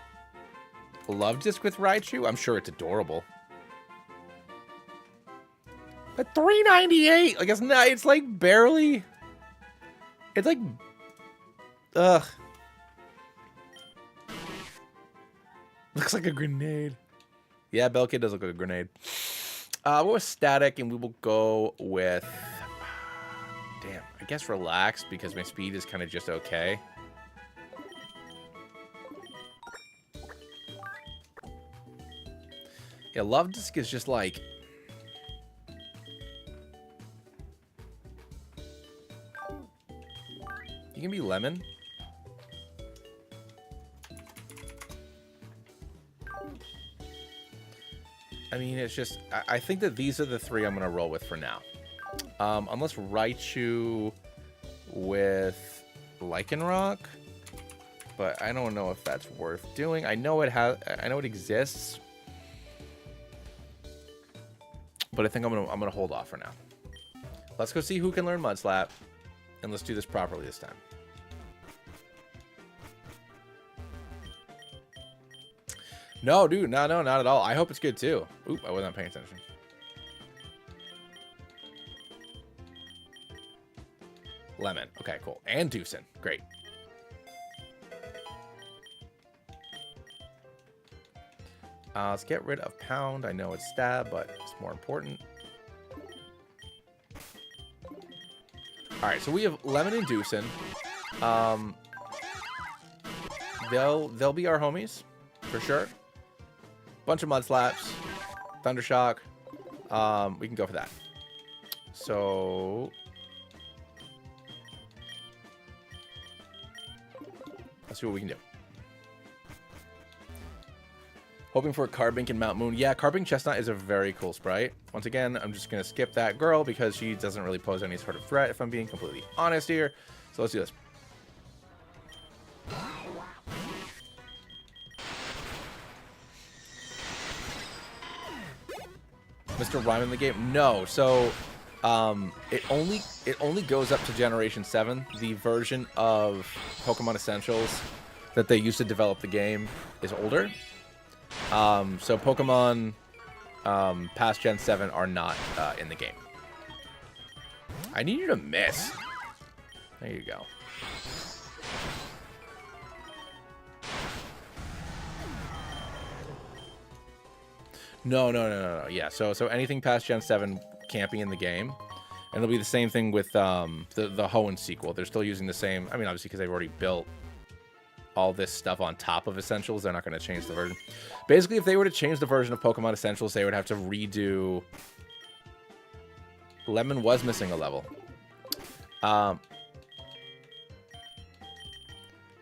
Disc with Raichu? I'm sure it's adorable. But $3.98, like it's not. It's like barely. It's like, ugh. Looks like a grenade. Yeah, Bellkid does look like a grenade. We'll go with Static, and we will go with. Damn, I guess Relax because my speed is kind of just okay. Yeah, Love Disc is just like. You can be Lemon. I mean, it's just. I think that these are the three I'm going to roll with for now. Unless Raichu with Lycanroc, but I don't know if that's worth doing. I know it exists, but I think I'm gonna hold off for now. Let's go see who can learn Mud Slap, and let's do this properly this time. No, dude, no, not at all. I hope it's good too. Oop, I wasn't paying attention. Lemon. Okay, cool. And Dewson. Great. Let's get rid of Pound. I know it's Stab, but it's more important. All right, so we have Lemon and Dewson. They'll be our homies for sure. Bunch of Mud Slaps, Thundershock. We can go for that. So let's see what we can do. Hoping for a Carbink and Mount Moon. Yeah, Carbink Chestnut is a very cool sprite. Once again, I'm just going to skip that girl because she doesn't really pose any sort of threat, if I'm being completely honest here. So let's do this. Mr. Rhyme in the game? No. So it only goes up to Generation 7. The version of Pokemon Essentials that they used to develop the game is older. So Pokemon past Gen 7 are not in the game. I need you to miss. There you go. No. Yeah, so anything past Gen 7 can't be in the game. And it'll be the same thing with the Hoenn sequel. They're still using the same... I mean, obviously, because they've already built all this stuff on top of Essentials. They're not going to change the version. Basically, if they were to change the version of Pokemon Essentials, they would have to redo... Lemon was missing a level. But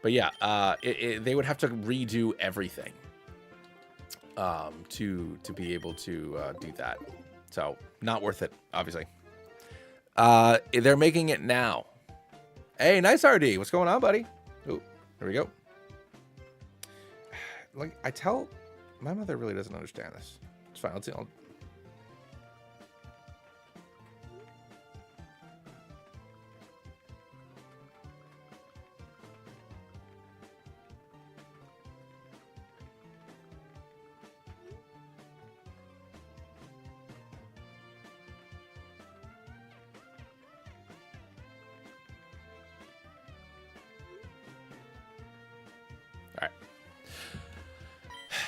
yeah, they would have to redo everything to be able to do that. So, not worth it, obviously. They're making it now. Hey, nice RD. What's going on, buddy? Ooh, there we go. Like, my mother really doesn't understand this. It's fine. I'll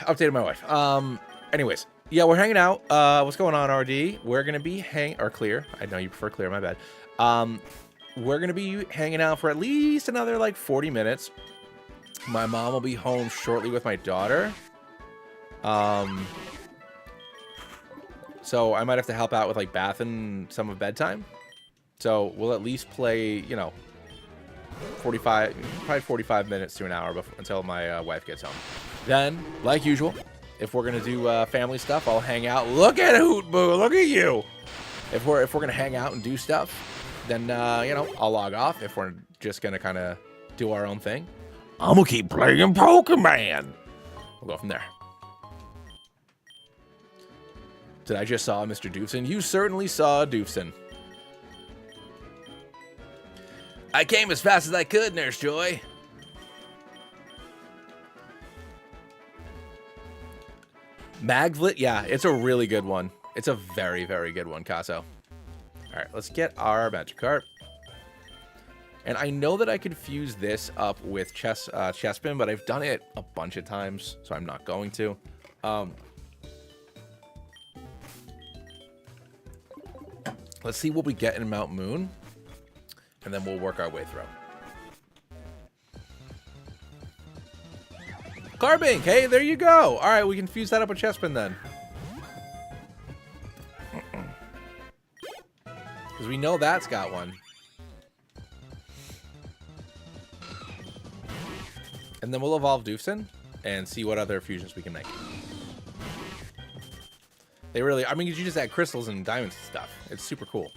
updated my wife. Anyways, yeah, we're hanging out. What's going on, RD? We're gonna be Clear. I know you prefer Clear, my bad. We're gonna be hanging out for at least another like 40 minutes. My mom will be home shortly with my daughter. So I might have to help out with like bath and some of bedtime. So we'll at least play, you know, 45 minutes to an hour until my wife gets home. Then, like usual, if we're gonna do family stuff, I'll hang out. Look at Hoot Boo, look at you. If we're gonna hang out and do stuff, then you know, I'll log off. If we're just gonna kind of do our own thing, I'm gonna keep playing Pokemon. We'll go from there. Did I just saw Mr. Doofson? You certainly saw Doofson. I came as fast as I could, Nurse Joy. Magvlit, yeah, it's a really good one. It's a very, very good one, Casso. All right, let's get our Magikarp. And I know that I could fuse this up with Chespin, but I've done it a bunch of times, so I'm not going to. Let's see what we get in Mount Moon, and then we'll work our way through. Carbink, hey, there you go. All right, we can fuse that up with Chespin then. Because we know that's got one. And then we'll evolve Doofson and see what other fusions we can make. They really, I mean, you just add crystals and diamonds and stuff. It's super cool.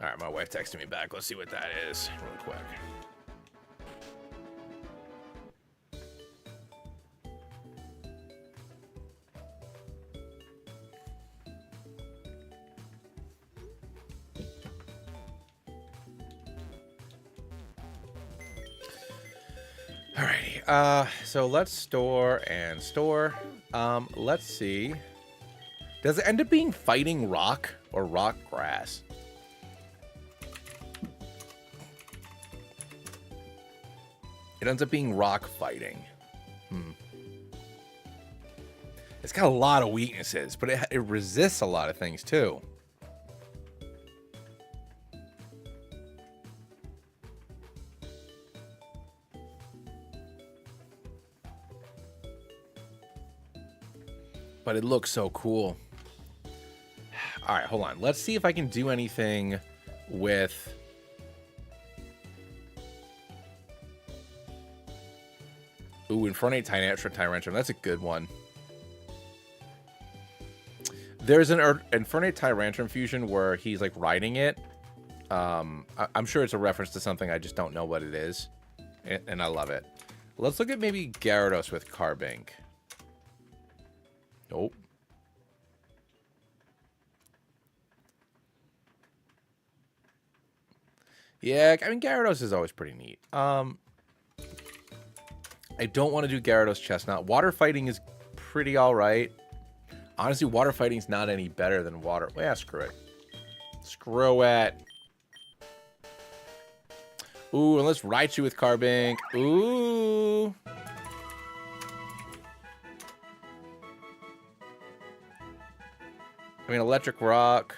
All right, my wife texted me back. Let's see what that is real quick. Alrighty, so let's store and store. Let's see. Does it end up being fighting rock or rock grass? It ends up being rock fighting. It's got a lot of weaknesses, but it resists a lot of things too. But it looks so cool. All right, hold on. Let's see if I can do anything with... Ooh, Infernape Tyrantrum. That's a good one. There's an Infernape Tyrantrum fusion where he's like riding it. I'm sure it's a reference to something. I just don't know what it is. And I love it. Let's look at maybe Gyarados with Carbink. Nope. Yeah, I mean, Gyarados is always pretty neat. I don't want to do Gyarados Chestnut. Water fighting is pretty alright. Honestly, water fighting's not any better than water. Well, yeah, screw it. Screw it. Ooh, and let's Raichu with Carbink. Ooh. I mean, Electric Rock.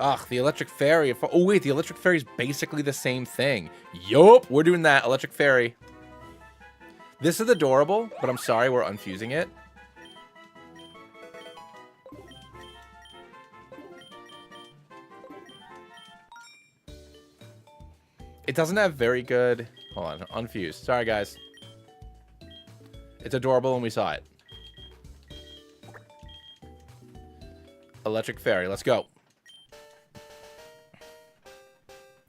Ugh, the Electric Fairy. Oh, wait, the Electric Fairy is basically the same thing. Yup, we're doing that. Electric Fairy. This is adorable, but I'm sorry, we're unfusing it. It doesn't have very good... Hold on, unfused. Sorry, guys. It's adorable and we saw it. Electric Fairy, let's go.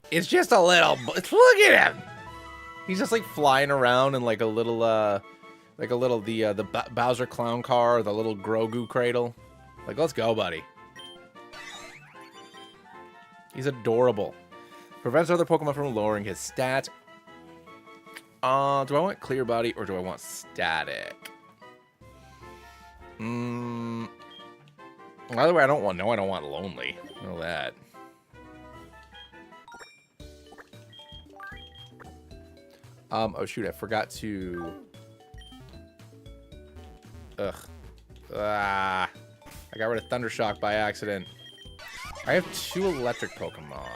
It's just a little... Look at him! He's just like flying around in like a little, the Bowser clown car, or the little Grogu cradle. Like, let's go, buddy. He's adorable. Prevents other Pokemon from lowering his stats. Do I want Clear Body or do I want Static? By the way, I don't want Lonely. I know that. Oh shoot, I forgot to... Ugh. I got rid of Thundershock by accident. I have 2 electric Pokemon.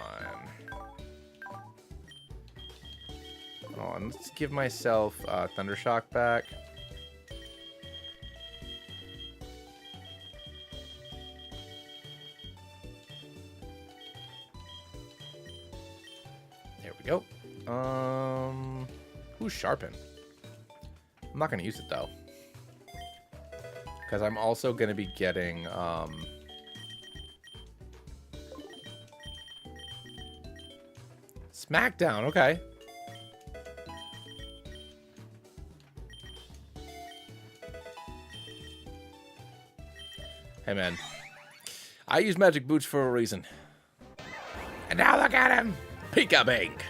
Oh, and let's give myself Thundershock back. There we go. Who's Sharpen? I'm not gonna use it though, because I'm also gonna be getting Smackdown. Okay. Hey man, I use magic boots for a reason. And now look at him, Pika-Bink.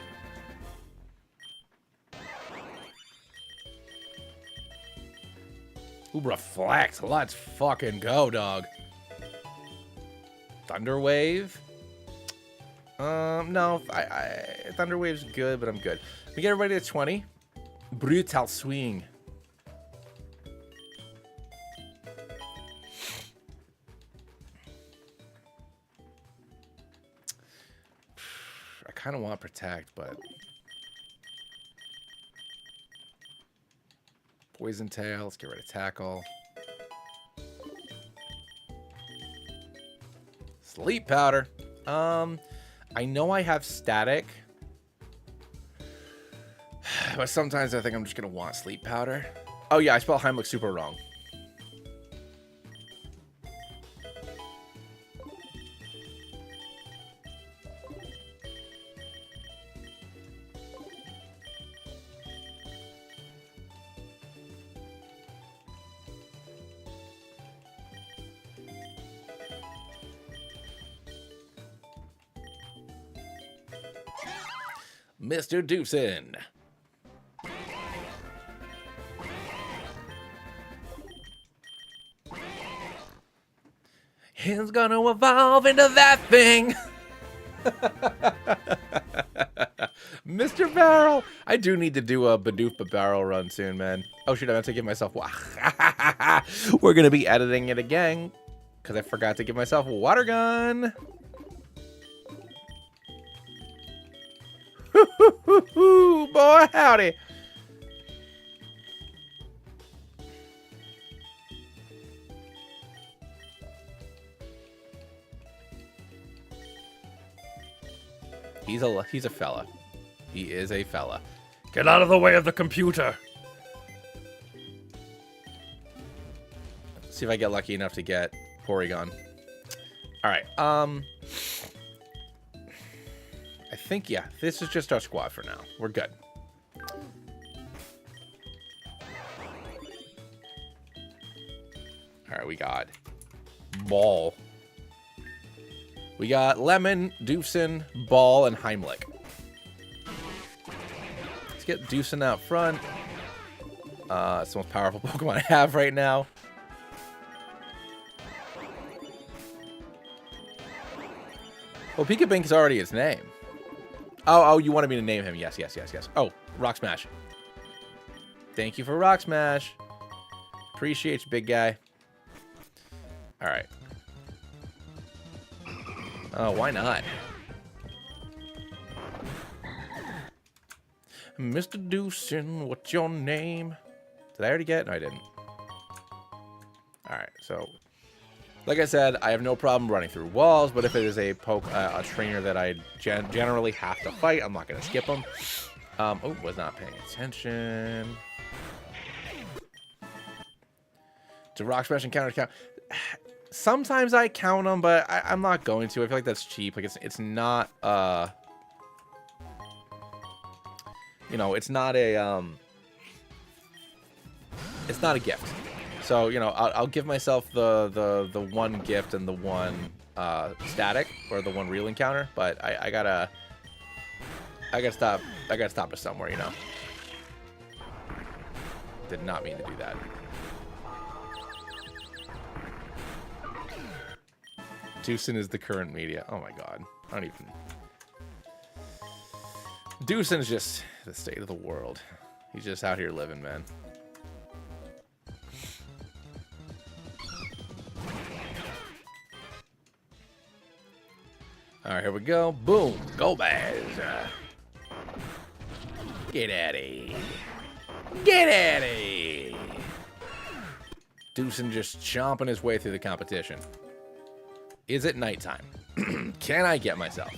Ooh, reflect. Let's fucking go, dog. Thunder Wave. No, Thunder Wave's good, but I'm good. We get everybody to 20. Brutal Swing. I kind of want Protect, but Poison Tail. Let's get rid of Tackle. Sleep Powder. I know I have Static, but sometimes I think I'm just gonna want Sleep Powder. Oh yeah, I spelled Heimlich super wrong. Mr. Doosan. He's gonna evolve into that thing. Mr. Barrel. I do need to do a Bidoof Barrel run soon, man. Oh, shoot, I have to give myself... We're going to be editing it again because I forgot to give myself a water gun. Boy, howdy. He's a fella. He is a fella. Get out of the way of the computer. Let's see if I get lucky enough to get Porygon. All right. I think, yeah, this is just our squad for now. We're good. All right, we got Ball. We got Lemon, Doofenshmirtz, Ball, and Heimlich. Let's get Doofenshmirtz out front. It's the most powerful Pokemon I have right now. Well, Pikabink is already his name. Oh, you wanted me to name him. Yes. Oh, Rock Smash. Thank you for Rock Smash. Appreciate you, big guy. All right. Oh, why not? Mr. Doosan, what's your name? Did I already get it? No, I didn't. Alright, so... Like I said, I have no problem running through walls, but if it is a trainer that I generally have to fight, I'm not going to skip him. Oh, was not paying attention. To Rock Smash and counter count. Sometimes I count them, but I'm not going to. I feel like that's cheap. Like it's not you know, it's not a gift. So, you know, I'll give myself the one gift and the one static or the one real encounter, but I gotta stop it somewhere, you know. Did not mean to do that. Doosan is the current media. Oh my god. I don't even... Doosan is just the state of the world. He's just out here living, man. Alright, here we go. Boom. Golbaz. Get at it. Get at it. Doosan just chomping his way through the competition. Is it nighttime? Can I get myself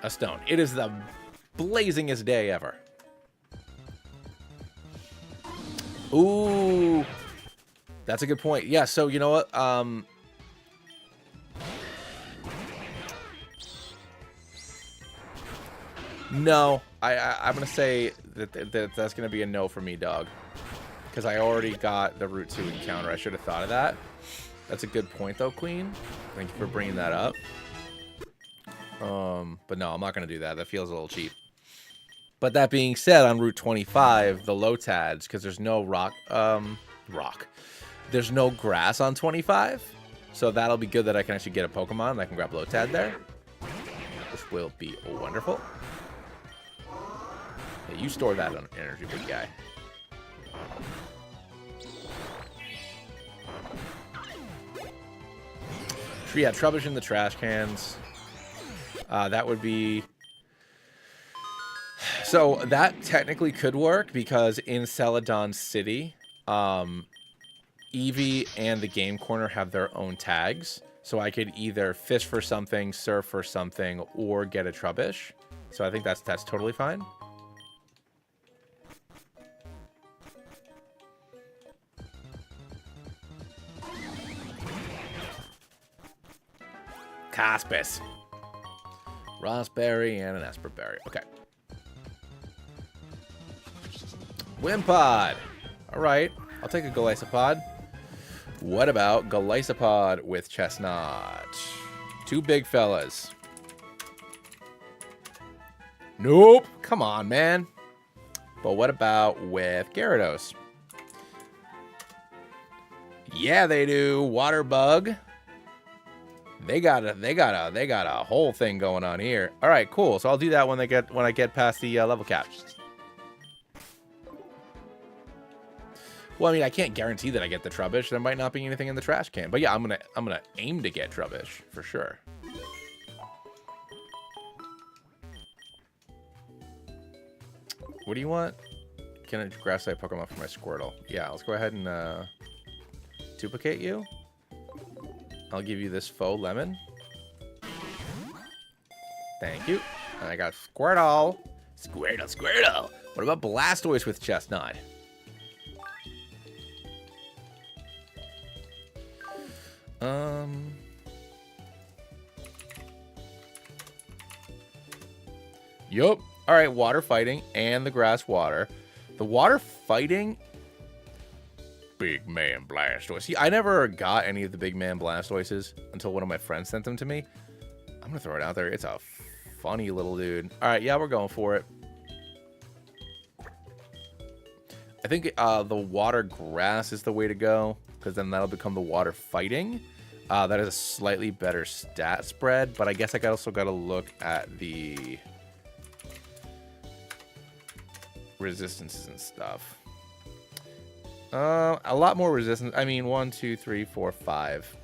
a stone? It is the blazingest day ever. Ooh. That's a good point. Yeah, so you know what? No. I'm going to say that that's going to be a no for me, dog. Because I already got the Route 2 encounter. I should have thought of that. That's a good point, though, Queen. Thank you for bringing that up. But no, I'm not going to do that. That feels a little cheap. But that being said, on Route 25, the Lotads, because there's no there's no grass on 25. So that'll be good that I can actually get a Pokemon and I can grab Lotad there. Which will be wonderful. Yeah, you store that on energy, big guy. Yeah, Trubbish in the trash cans. That would be... So, that technically could work, because in Celadon City, Eevee and the Game Corner have their own tags. So I could either fish for something, surf for something, or get a Trubbish. So I think that's totally fine. Caspis. Rossberry and an Esperberry. Okay. Wimpod. Alright. I'll take a Golisopod. What about Golisopod with Chestnut? Two big fellas. Nope. Come on, man. But what about with Gyarados? Yeah, they do. Water bug. They got a whole thing going on here. All right, cool. So I'll do that when I get past the level caps. Well, I mean, I can't guarantee that I get the Trubbish. There might not be anything in the trash can. But yeah, I'm gonna aim to get Trubbish for sure. What do you want? Can I grass type Pokemon for my Squirtle? Yeah, let's go ahead and duplicate you. I'll give you this faux lemon. Thank you. And I got Squirtle. Squirtle. What about Blastoise with Chestnut? Yup. All right, water fighting and the grass water. The water fighting, big man Blastoise. See, I never got any of the big man Blastoises until one of my friends sent them to me. I'm gonna throw it out there. It's a funny little dude. All right, yeah, we're going for it. I think the water grass is the way to go, because then that'll become the water fighting. That is a slightly better stat spread, but I guess I also got to look at the resistances and stuff. A lot more resistance. I mean, 1, 2, 3, 4, 5.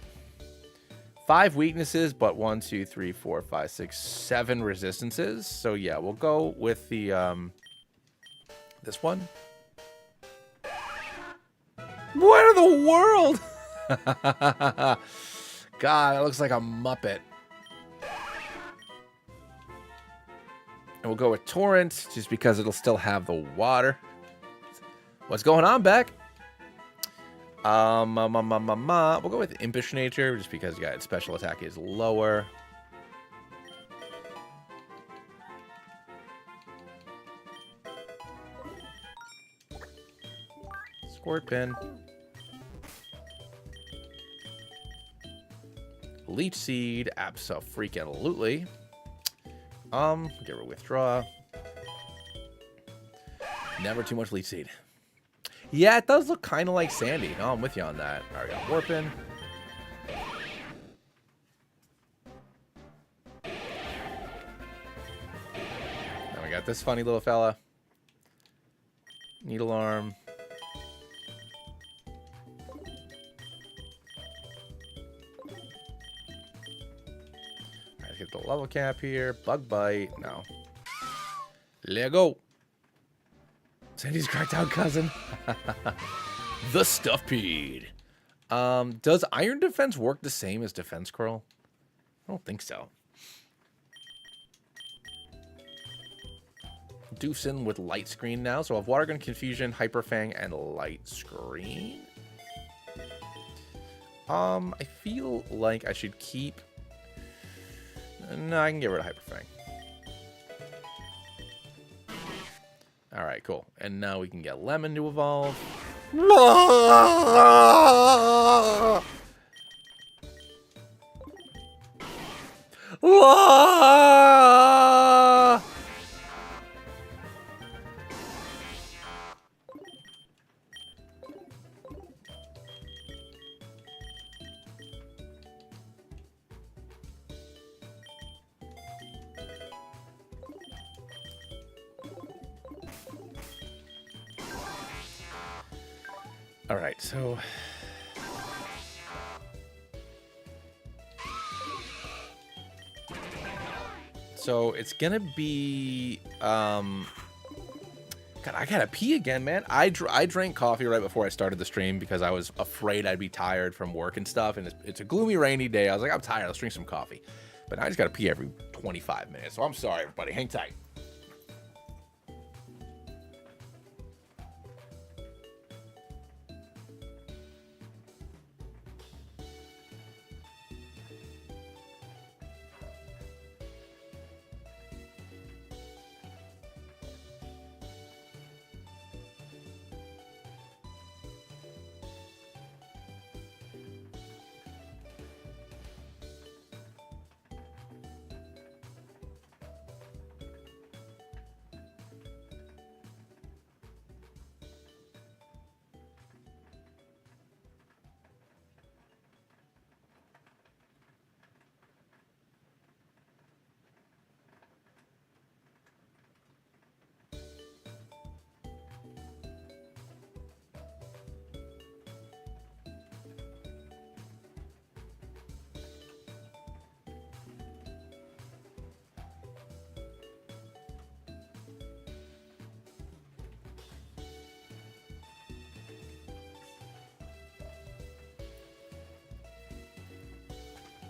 5 weaknesses, but 1, 2, 3, 4, 5, 6, 7 resistances. So yeah, we'll go with the this one. What in the world? God, it looks like a Muppet. And we'll go with Torrent, just because it'll still have the water. What's going on, Beck? We'll go with Impish Nature, just because its special attack is lower. Squirtpin. Leech Seed, abso-freaking-lutely. Get rid of Withdraw. Never too much Leech Seed. Yeah, it does look kind of like Sandy. No, I'm with you on that. All right, got Warpin. Now we got this funny little fella. Needle Arm. Hit the level cap here. Bug Bite. No. Let go. Sandy's cracked out cousin. The Stuffpede. Does Iron Defense work the same as Defense Curl? I don't think so. Doofenshmirtz with Light Screen now. So I have Water Gun, Confusion, Hyper Fang, and Light Screen. I feel like I should keep... No, I can get rid of Hyper Fang. Alright, cool. And now we can get Lemon to evolve. All right, so it's gonna be God, I gotta pee again, man. I drank coffee right before I started the stream because I was afraid I'd be tired from work and stuff, and it's a gloomy, rainy day. I was like, I'm tired. Let's drink some coffee. But now I just gotta pee every 25 minutes. So I'm sorry, everybody. Hang tight.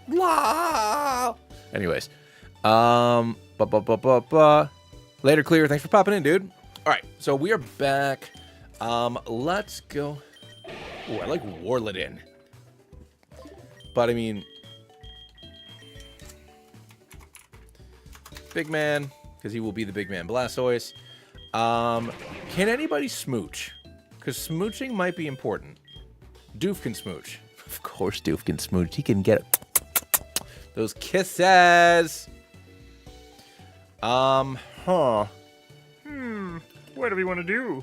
Blah. Anyways, later, Clear. Thanks for popping in, dude. All right, so we are back. Let's go. Ooh, I like Warladin, but I mean, big man, because he will be the big man. Blastoise. Can anybody smooch? Because smooching might be important. Doof can smooch. Of course, Doof can smooch. He can get those kisses. Huh. What do we want to do?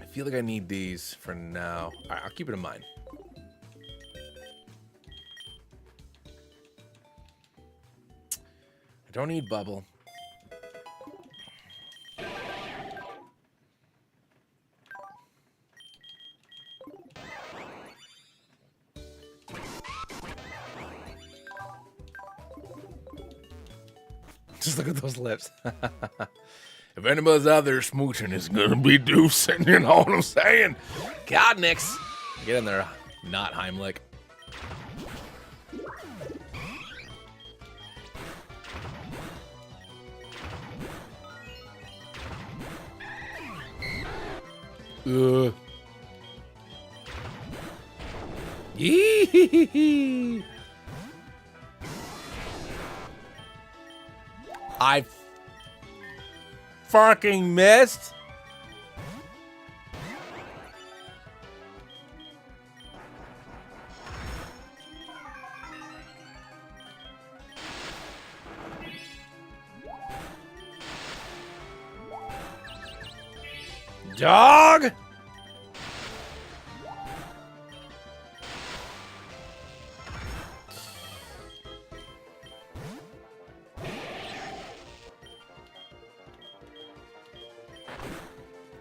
I feel like I need these for now. All right, I'll keep it in mind. I don't need bubble. Just look at those lips. If anybody's out there smooching, it's gonna be Deucing, you know what I'm saying? God, Nix. Get in there, not Heimlich. Yee. I fucking missed. Dog.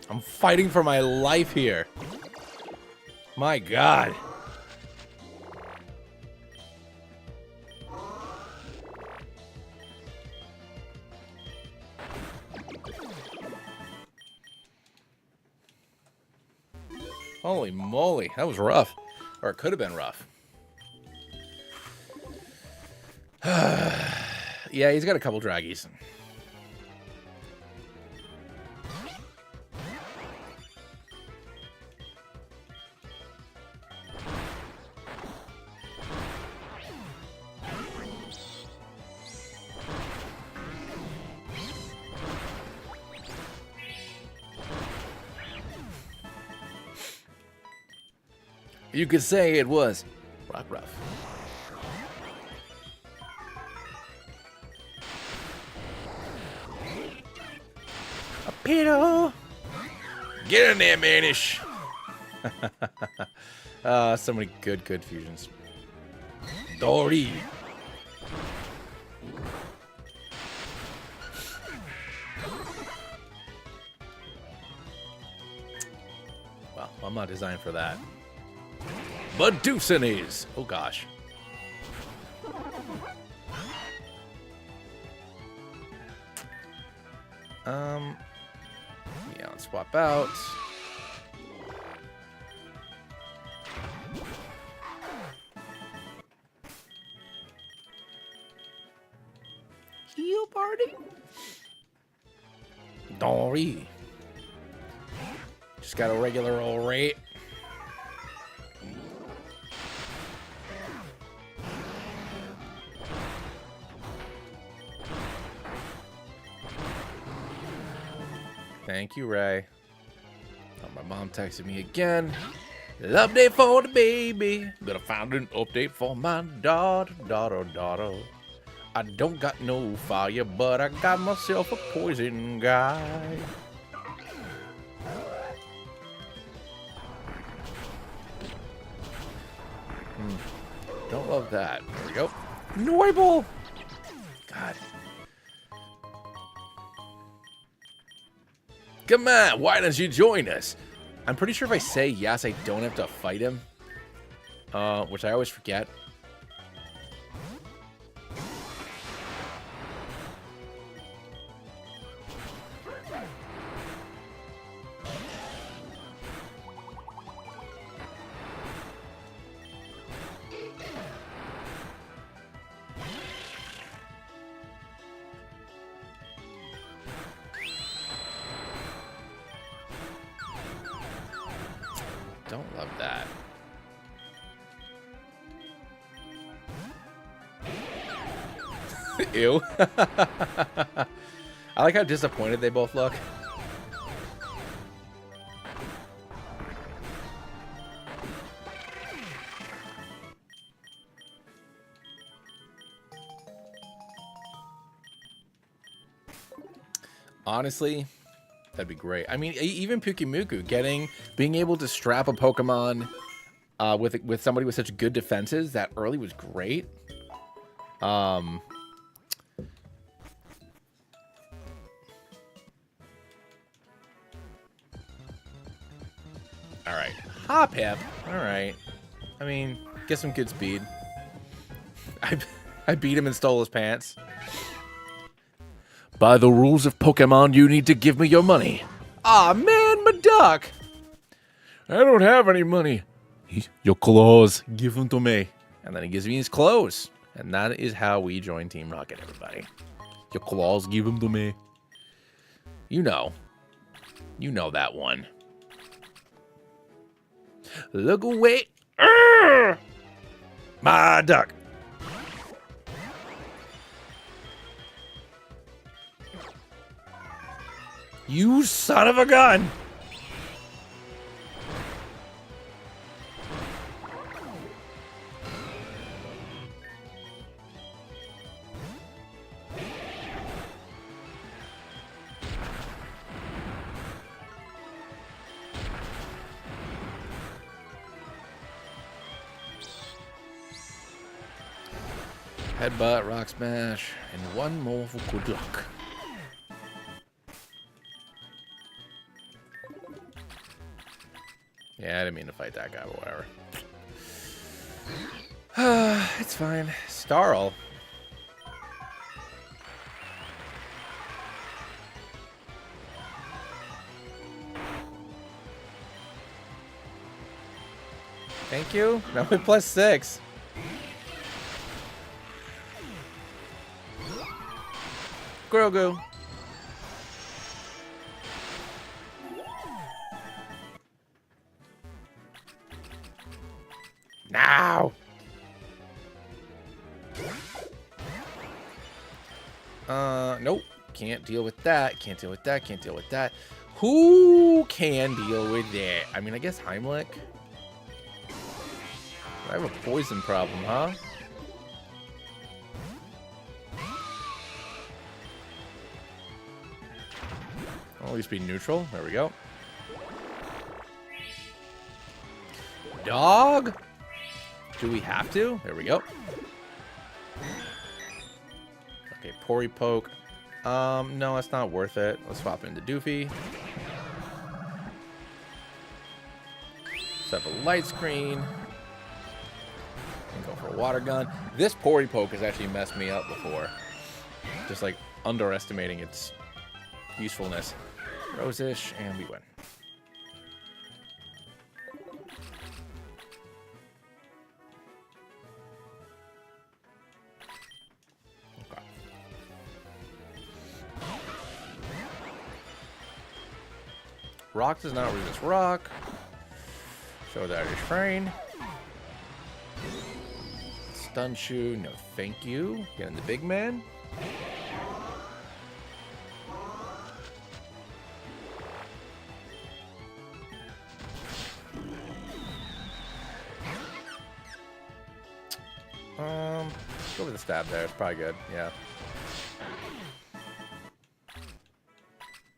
I'm fighting for my life here. My God. Holy moly, that was rough. Or it could have been rough. Yeah, he's got a couple draggies. You could say it was rough. A pedo. Get in there, manish. So many good fusions. Dory. Well, I'm not designed for that. But Deucing is. Oh gosh. Yeah, let's swap out. Heal party? Dory. Just got a regular old rate. Thank you, Ray. Oh, my mom texted me again. Update for the baby. Gonna find an update for my daughter. I don't got no fire, but I got myself a poison guy. Don't love that. There we go. Noibel! God. Come on, why don't you join us? I'm pretty sure if I say yes, I don't have to fight him. Which I always forget. love that. Ew. I like how disappointed they both look. Honestly, that'd be great. I mean, even Pyukumuku being able to strap a Pokemon with somebody with such good defenses that early was great. All right, Hoppip. All right. I mean, get some good speed. I beat him and stole his pants. By the rules of Pokemon, you need to give me your money. Aw, man, my duck. I don't have any money. Your clothes, give them to me. And then he gives me his clothes. And that is how we join Team Rocket, everybody. Your claws, give them to me. You know. You know that one. Look away. Urgh! My duck. You son of a gun! Headbutt, Rock Smash, and one more for good luck. Yeah, I didn't mean to fight that guy, but whatever. It's fine. Starl. Thank you. Now we +6. Grogu. Now. Nope. Can't deal with that. Can't deal with that. Can't deal with that. Who can deal with that? I mean, I guess Heimlich. I have a poison problem, huh? I'll at least be neutral. There we go. Dog? Do we have to? There we go. Okay, Pori Poke. No, that's not worth it. Let's swap into Doofy. Set up a light screen. And go for a water gun. This Pori Poke has actually messed me up before. Just like underestimating its usefulness. Rosish, and we win. Okay. Rock does not resist rock. So that is fine. Stun Shoe, no thank you. Getting the big man. Go with the stab there. It's probably good. Yeah.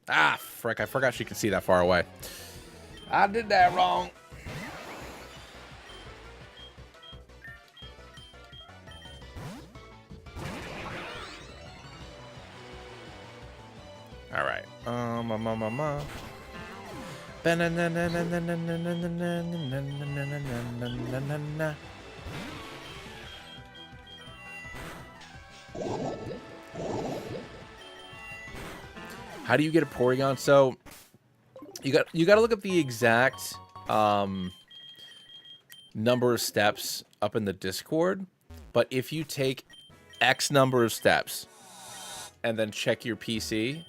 Ah, frick. I forgot she could see that far away. I did that wrong. All right. How do you get a Porygon? So you got to look at the exact number of steps up in the Discord. But if you take X number of steps and then check your PC,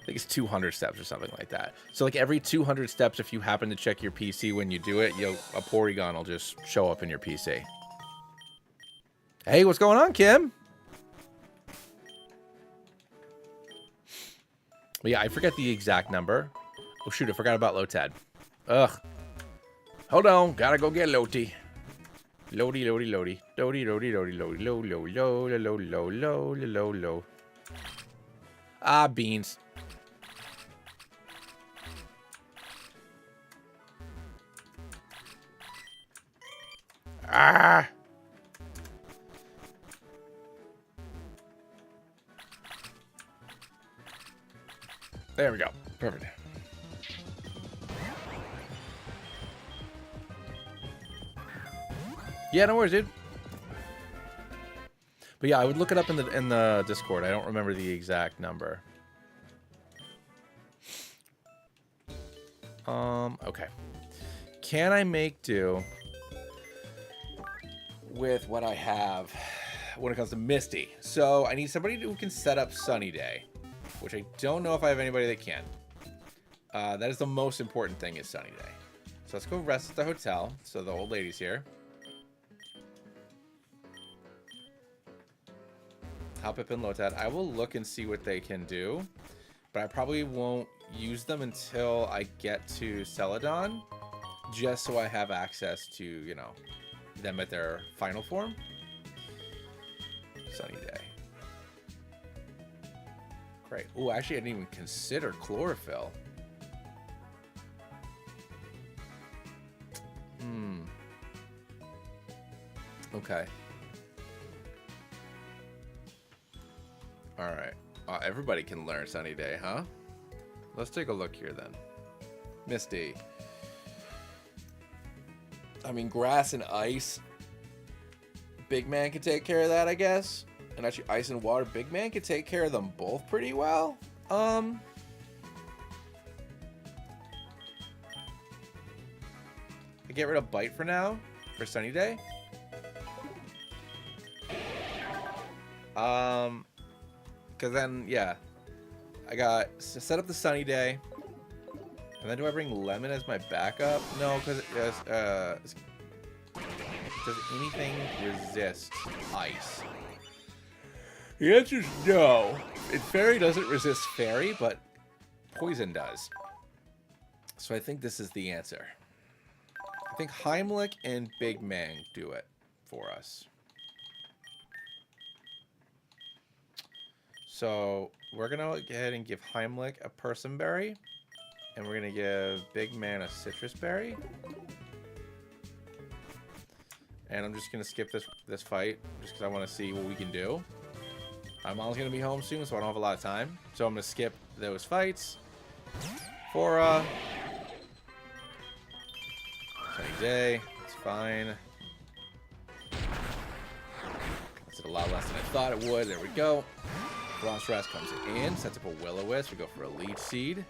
think it's 200 steps or something like that. So like every 200 steps, if you happen to check your PC when you do it, a Porygon will just show up in your PC. Hey, what's going on, Kim? But yeah, I forget the exact number. Oh shoot, I forgot about Lotad. Ugh. Hold on, gotta go get Loti. Lodi, Lodi, Lodi. Lodi, Lodi, Lodi, Lodi, low, low, low, low, low, low, low, low. Ah, beans. Ah. There we go. Perfect. Yeah, no worries, dude. But yeah, I would look it up in the Discord. I don't remember the exact number. Okay. Can I make do with what I have when it comes to Misty? So I need somebody who can set up Sunny Day, which I don't know if I have anybody that can. That is the most important thing, is Sunny Day. So let's go rest at the hotel. So the old lady's here. Halpip and Lotad. I will look and see what they can do, but I probably won't use them until I get to Celadon, just so I have access to, you know, them at their final form. Sunny Day. Great. Oh, actually, I didn't even consider chlorophyll. Okay. Alright. Everybody can learn Sunny Day, huh? Let's take a look here then. Misty. I mean, grass and ice. Big Man can take care of that, I guess. And actually, ice and water. Big Man can take care of them both pretty well. I get rid of Bite for now. For Sunny Day. Because then, yeah. I got set up the Sunny Day. And then do I bring Lemon as my backup? No, because does anything resist ice? The answer is no. Fairy doesn't resist Fairy, but Poison does. So I think this is the answer. I think Heimlich and Big Man do it for us. So we're going to go ahead and give Heimlich a Person Berry. And we're going to give Big Man a Citrus Berry. And I'm just going to skip this fight just because I want to see what we can do. My mom's going to be home soon, so I don't have a lot of time. So I'm going to skip those fights for Sunny Day. It's fine. That's a lot less than I thought it would. There we go. Velociraptor comes in, sets up a Will-O-Wisp. We go for a Leech Seed.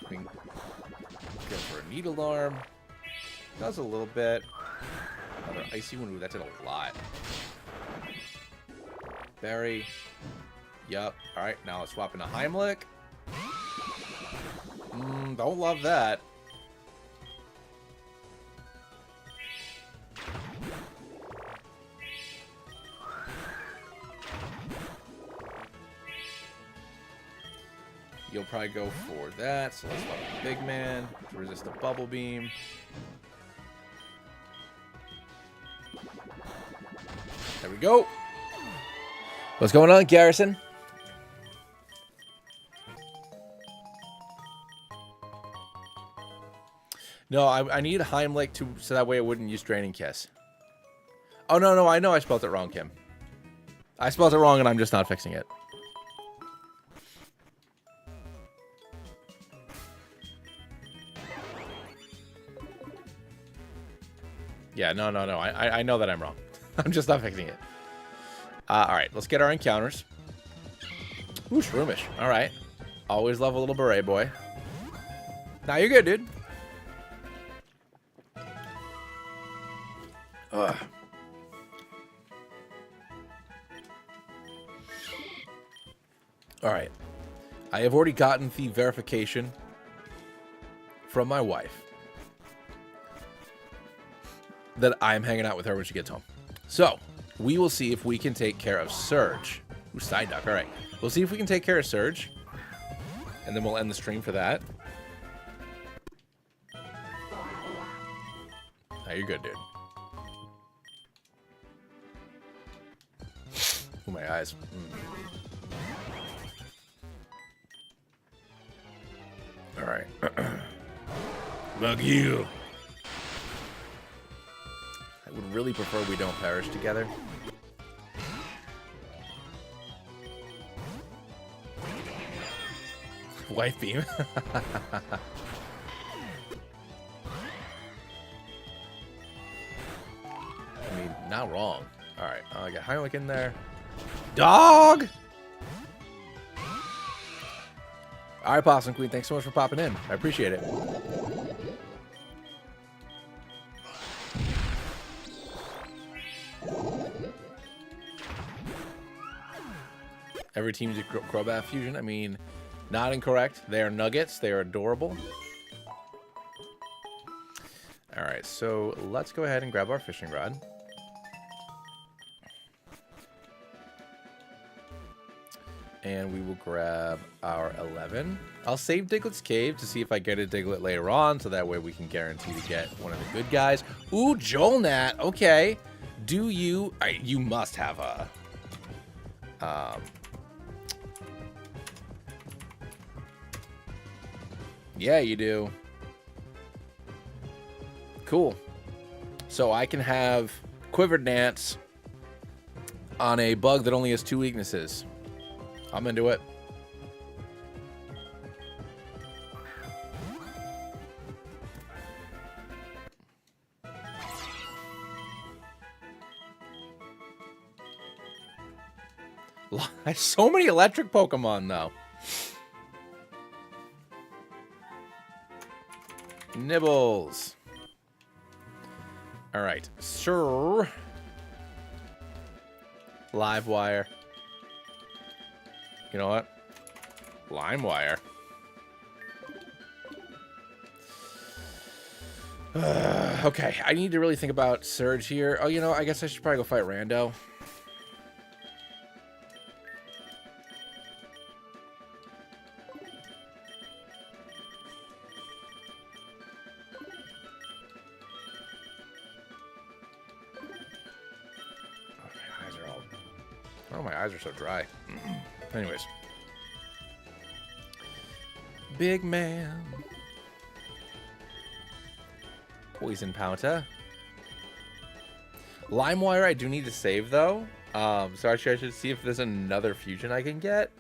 We can go for a Needle Arm. Does a little bit. Another Icy Wind. Ooh, that did a lot. Berry. Yup. Alright, now let's swap into Heimlich. Don't love that. You'll probably go for that, so let's swap the Big Man to resist the Bubble Beam. There we go. What's going on, Garrison? No, I need Heimlich so that way it wouldn't use Draining Kiss. Oh, no, I know I spelled it wrong, Kim. I spelled it wrong and I'm just not fixing it. Yeah, no. I know that I'm wrong. I'm just not fixing it. Alright, let's get our encounters. Ooh, Shroomish. Alright. Always love a little beret boy. Nah, you're good, dude. All right. I have already gotten the verification from my wife that I'm hanging out with her when she gets home. So we will see if we can take care of Surge. Ooh, side duck. All right. We'll see if we can take care of Surge. And then we'll end the stream for that. Oh, you're good, dude. Oh, my eyes. All right. Fuck you. I would really prefer we don't perish together. Wife beam. I mean, not wrong. All right, I got Heimlich in there. Dog! All right, Possum Queen, thanks so much for popping in. I appreciate it. Every team's a Crobat fusion. I mean, not incorrect. They are nuggets. They are adorable. All right, so let's go ahead and grab our fishing rod. And we will grab our 11. I'll save Diglett's Cave to see if I get a Diglett later on, so that way we can guarantee to get one of the good guys. Ooh, Jolnat. Okay. Do you... you must have a... yeah, you do. Cool. So I can have Quivered Nance on a bug that only has 2 weaknesses. I'm into it. So many electric Pokemon, though. Nibbles. All right. Sir. Livewire. You know what? LimeWire. Okay, I need to really think about Surge here. Oh, you know, I guess I should probably go fight Rando. Oh, my eyes are so dry. Anyways. Big man. Poison Powder. LimeWire I do need to save, though. So actually I should see if there's another fusion I can get.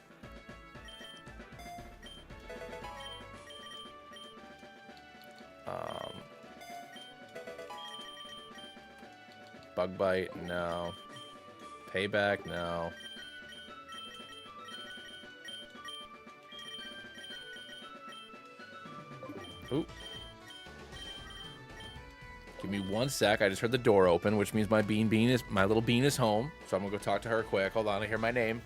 Bug Bite, no. Payback, no. Ooh. Give me 1 sec. I just heard the door open, which means my little bean is home. So I'm gonna go talk to her quick. Hold on, I hear my name.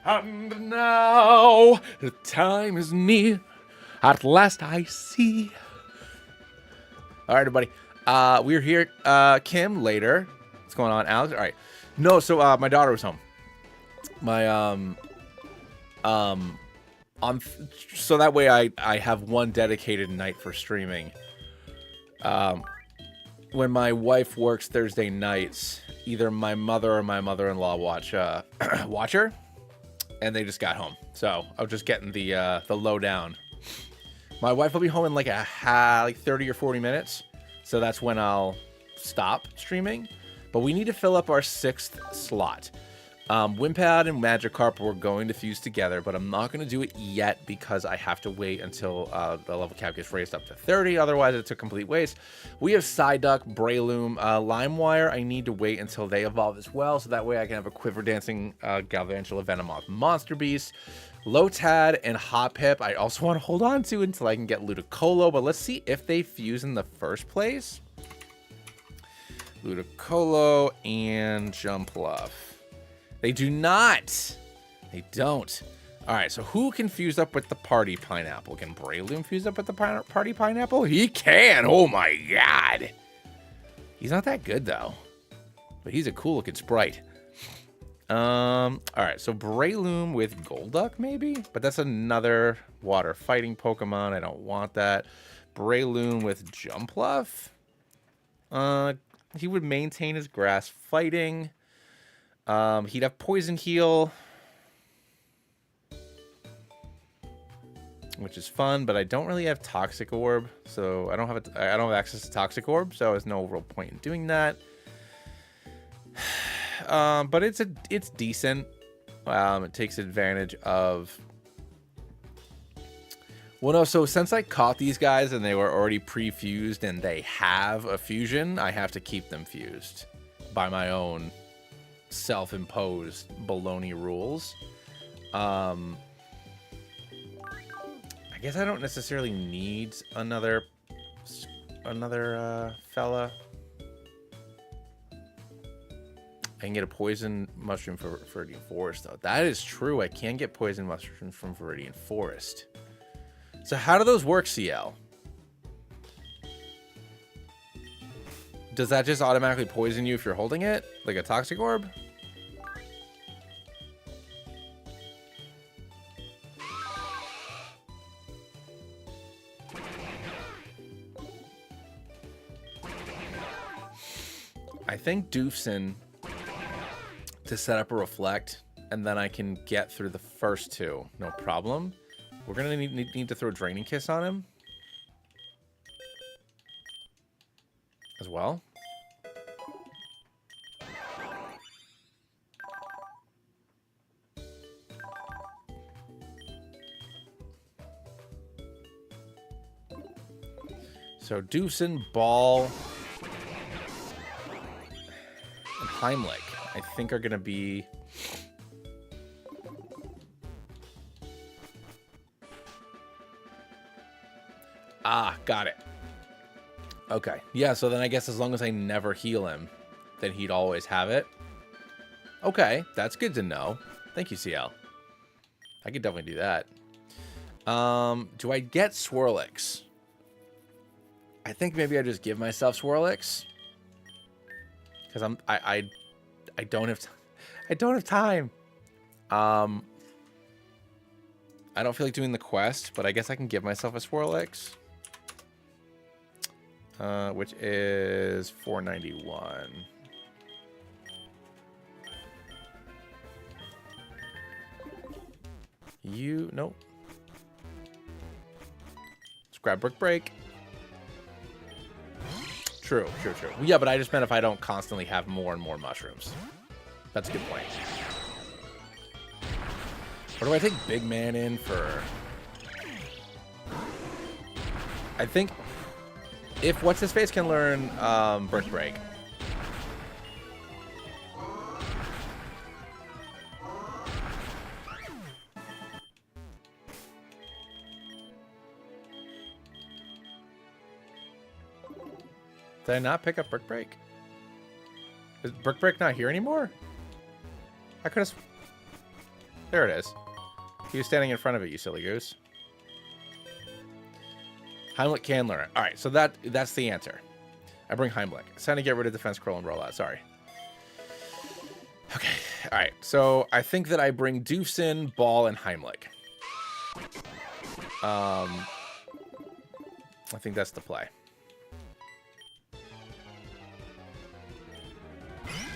And now the time is near. At last I see. All right, everybody. We're here. Kim later. What's going on, Alex? All right. No, so my daughter was home. My so that way I have one dedicated night for streaming. When my wife works Thursday nights, either my mother or my mother-in-law watch her, and they just got home. So I was just getting the lowdown. My wife will be home in like 30 or 40 minutes, so that's when I'll stop streaming. But we need to fill up our 6th slot. Wimpad and Magikarp were going to fuse together, but I'm not going to do it yet because I have to wait until the level cap gets raised up to 30. Otherwise, it's a complete waste. We have Psyduck, Breloom, Limewire. I need to wait until they evolve as well, so that way I can have a Quiver Dancing, Galvantula, Venomoth, Monster Beast, Lotad, and Hoppip. I also want to hold on to until I can get Ludicolo, but let's see if they fuse in the first place. Ludicolo and Jumpluff. They do not. They don't. All right, so who can fuse up with the Party Pineapple? Can Breloom fuse up with the Party Pineapple? He can. Oh, my God. He's not that good, though. But he's a cool-looking sprite. All right, so Breloom with Golduck, maybe? But that's another water fighting Pokemon. I don't want that. Breloom with Jumpluff. He would maintain his grass fighting. He'd have Poison Heal, which is fun, but I don't really have Toxic Orb, so I don't have access to Toxic Orb, so there's no real point in doing that. But it's decent. It takes advantage of. Well, no, so since I caught these guys and they were already pre-fused and they have a fusion, I have to keep them fused by my own self-imposed baloney rules. I guess I don't necessarily need another fella. I can get a poison mushroom for Viridian Forest, though. That is true. I can get poison mushrooms from Viridian Forest. So how do those work, CL? Does that just automatically poison you if you're holding it? Like a Toxic Orb? I think Doofenshmirtz to set up a Reflect, and then I can get through the first two. No problem. We're going to need to throw Draining Kiss on him as well. So Doofenshmirtz, Ball, and Heimlich, I think, are going to be... Ah, got it. Okay. Yeah, so then I guess as long as I never heal him, then he'd always have it. Okay, that's good to know. Thank you, CL. I could definitely do that. Do I get Swirlix? I think maybe I just give myself Swirlix. Because I don't have I don't have time. I don't feel like doing the quest, but I guess I can give myself a Swirlix. Which is 491. Nope. Let's grab Brick Break. True. Yeah, but I just meant if I don't constantly have more and more mushrooms. That's a good point. Or do I take Big Man in for... I think if What's-His-Face can learn Brick Break. Did I not pick up Brick Break? Is Brick Break not here anymore? I could have... There it is. He was standing in front of it, you silly goose. Heimlich can learn it. All right, so that's the answer. I bring Heimlich. It's time to get rid of defense, curl, and roll out. Sorry. Okay. All right. So I think that I bring Doofenshmirtz, Ball, and Heimlich. I think that's the play.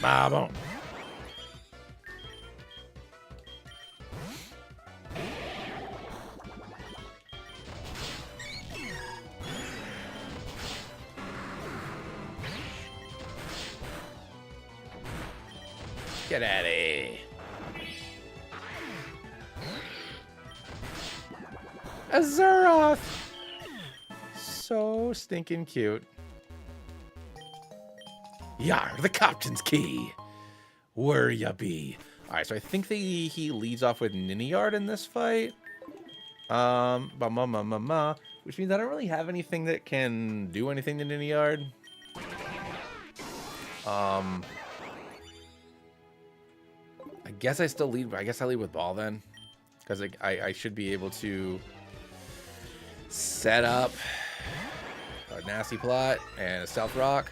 Boom. Get at it. Azeroth! So stinking cute. Yar, the captain's key. Where ya be? Alright, so I think he leads off with Niniyard in this fight. Which means I don't really have anything that can do anything to Niniyard. I guess I still lead. I guess I lead with Ball then, because I should be able to set up a nasty plot and a stealth rock.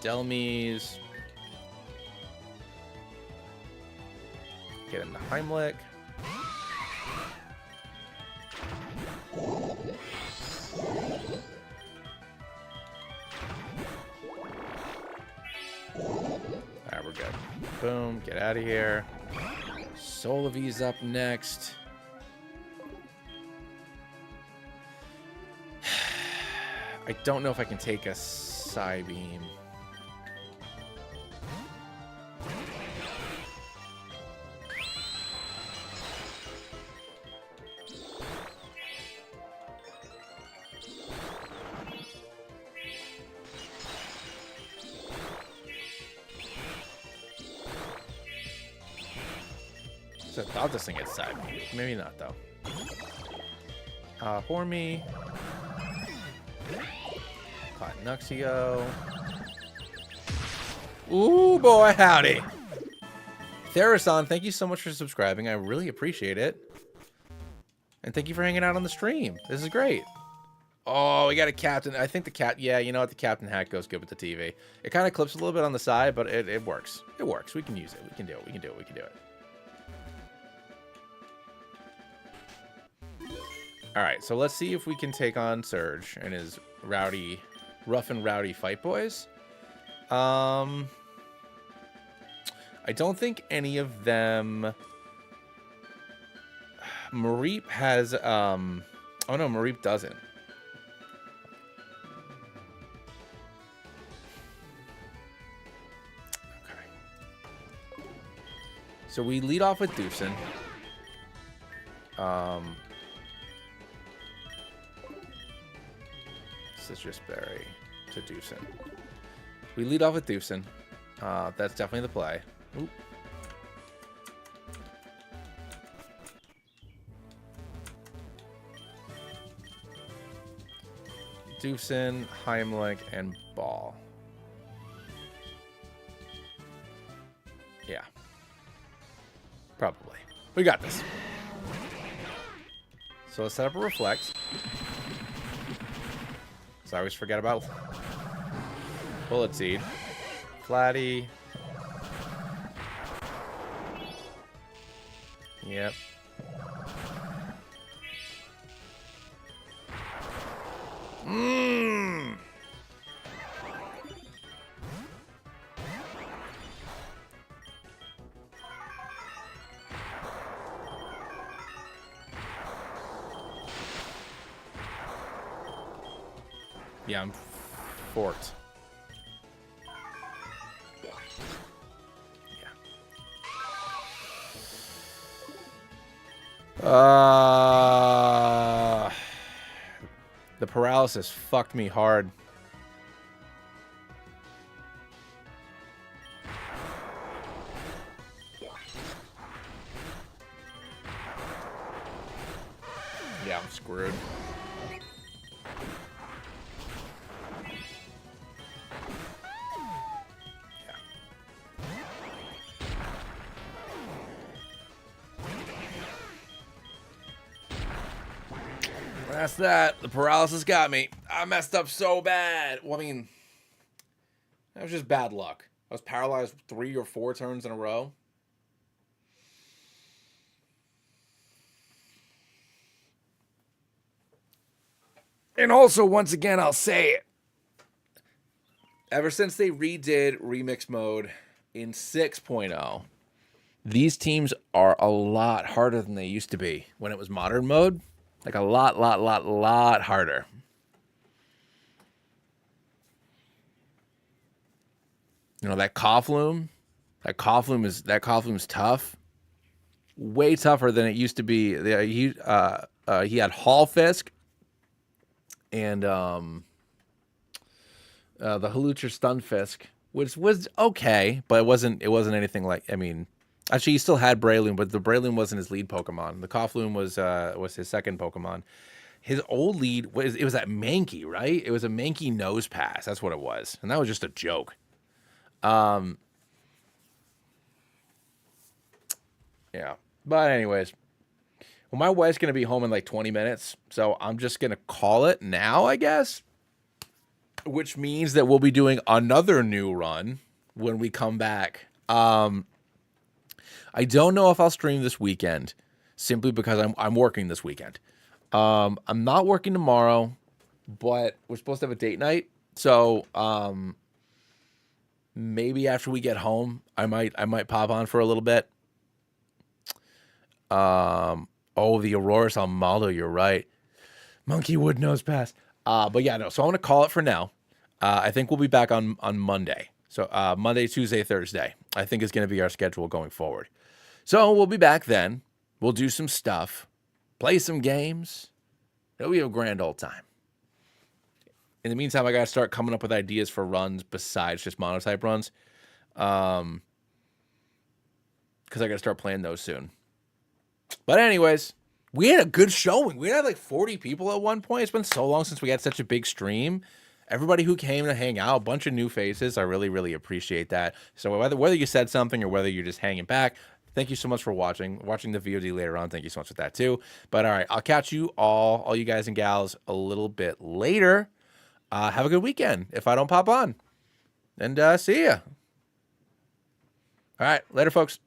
Delmies. Get into Heimlich. Alright, we're good. Boom, get out of here. Solavi's up next. I don't know if I can take a Psybeam. I thought this thing had side. Maybe not, though. Hormy. Caught Nuxio. Ooh, boy, howdy. Therasan, thank you so much for subscribing. I really appreciate it. And thank you for hanging out on the stream. This is great. Oh, we got a captain. I think the cat. Yeah, you know what? The captain hack goes good with the TV. It kind of clips a little bit on the side, but it works. It works. We can use it. We can do it. We can do it. We can do it. All right, so let's see if we can take on Surge and his rough and rowdy fight boys. I don't think any of them. Mareep has. Oh no, Mareep doesn't. Okay. So we lead off with Doofenshmirtz. Citrus Berry to Doofenshmirtz. We lead off with Doofenshmirtz. That's definitely the play. Oop. Doofenshmirtz, Heimlich, and Ball. Yeah. Probably. We got this. So let's set up a Reflect. So I always forget about Bullet Seed. Flatty. Yep. Mmm. Yeah, I'm forked. Yeah. The paralysis fucked me hard. Yeah, I'm screwed. That's that. The paralysis got me. I messed up so bad. Well, I mean, that was just bad luck. I was paralyzed 3 or 4 turns in a row. And also, once again, I'll say it. Ever since they redid Remix Mode in 6.0, these teams are a lot harder than they used to be when it was Modern Mode. Like a lot harder. You know, that Coughloom is tough. Way tougher than it used to be. He had Hallfisk and the Hlucher Stunfisk, which was okay, but it wasn't anything like, I mean, actually he still had Breloom, but the Breloom wasn't his lead Pokemon. The Coughloom was his second Pokemon. His old lead was that Mankey, right? It was a Mankey Nose Pass. That's what it was. And that was just a joke. Yeah. But anyways, well, my wife's going to be home in like 20 minutes, so I'm just going to call it now, I guess. Which means that we'll be doing another new run when we come back. I don't know if I'll stream this weekend, simply because I'm working this weekend. I'm not working tomorrow, but we're supposed to have a date night. So maybe after we get home, I might pop on for a little bit. Oh, the Aurora Salmaldo, you're right. Monkey Wood Nose Pass. But yeah, no. So I'm gonna call it for now. I think we'll be back on Monday. So Monday, Tuesday, Thursday, I think is gonna be our schedule going forward. So we'll be back then. We'll do some stuff, play some games. It'll be a grand old time. In the meantime, I gotta start coming up with ideas for runs besides just monotype runs, because I gotta start playing those soon. But anyways, we had a good showing. We had like 40 people at one point. It's been so long since we had such a big stream. Everybody who came to hang out, a bunch of new faces. I really appreciate that. So whether you said something or whether you're just hanging back, thank you so much for watching the VOD later on. Thank you so much for that too. But all right, I'll catch you all you guys and gals, a little bit later. Have a good weekend if I don't pop on. And see ya. All right, later, folks.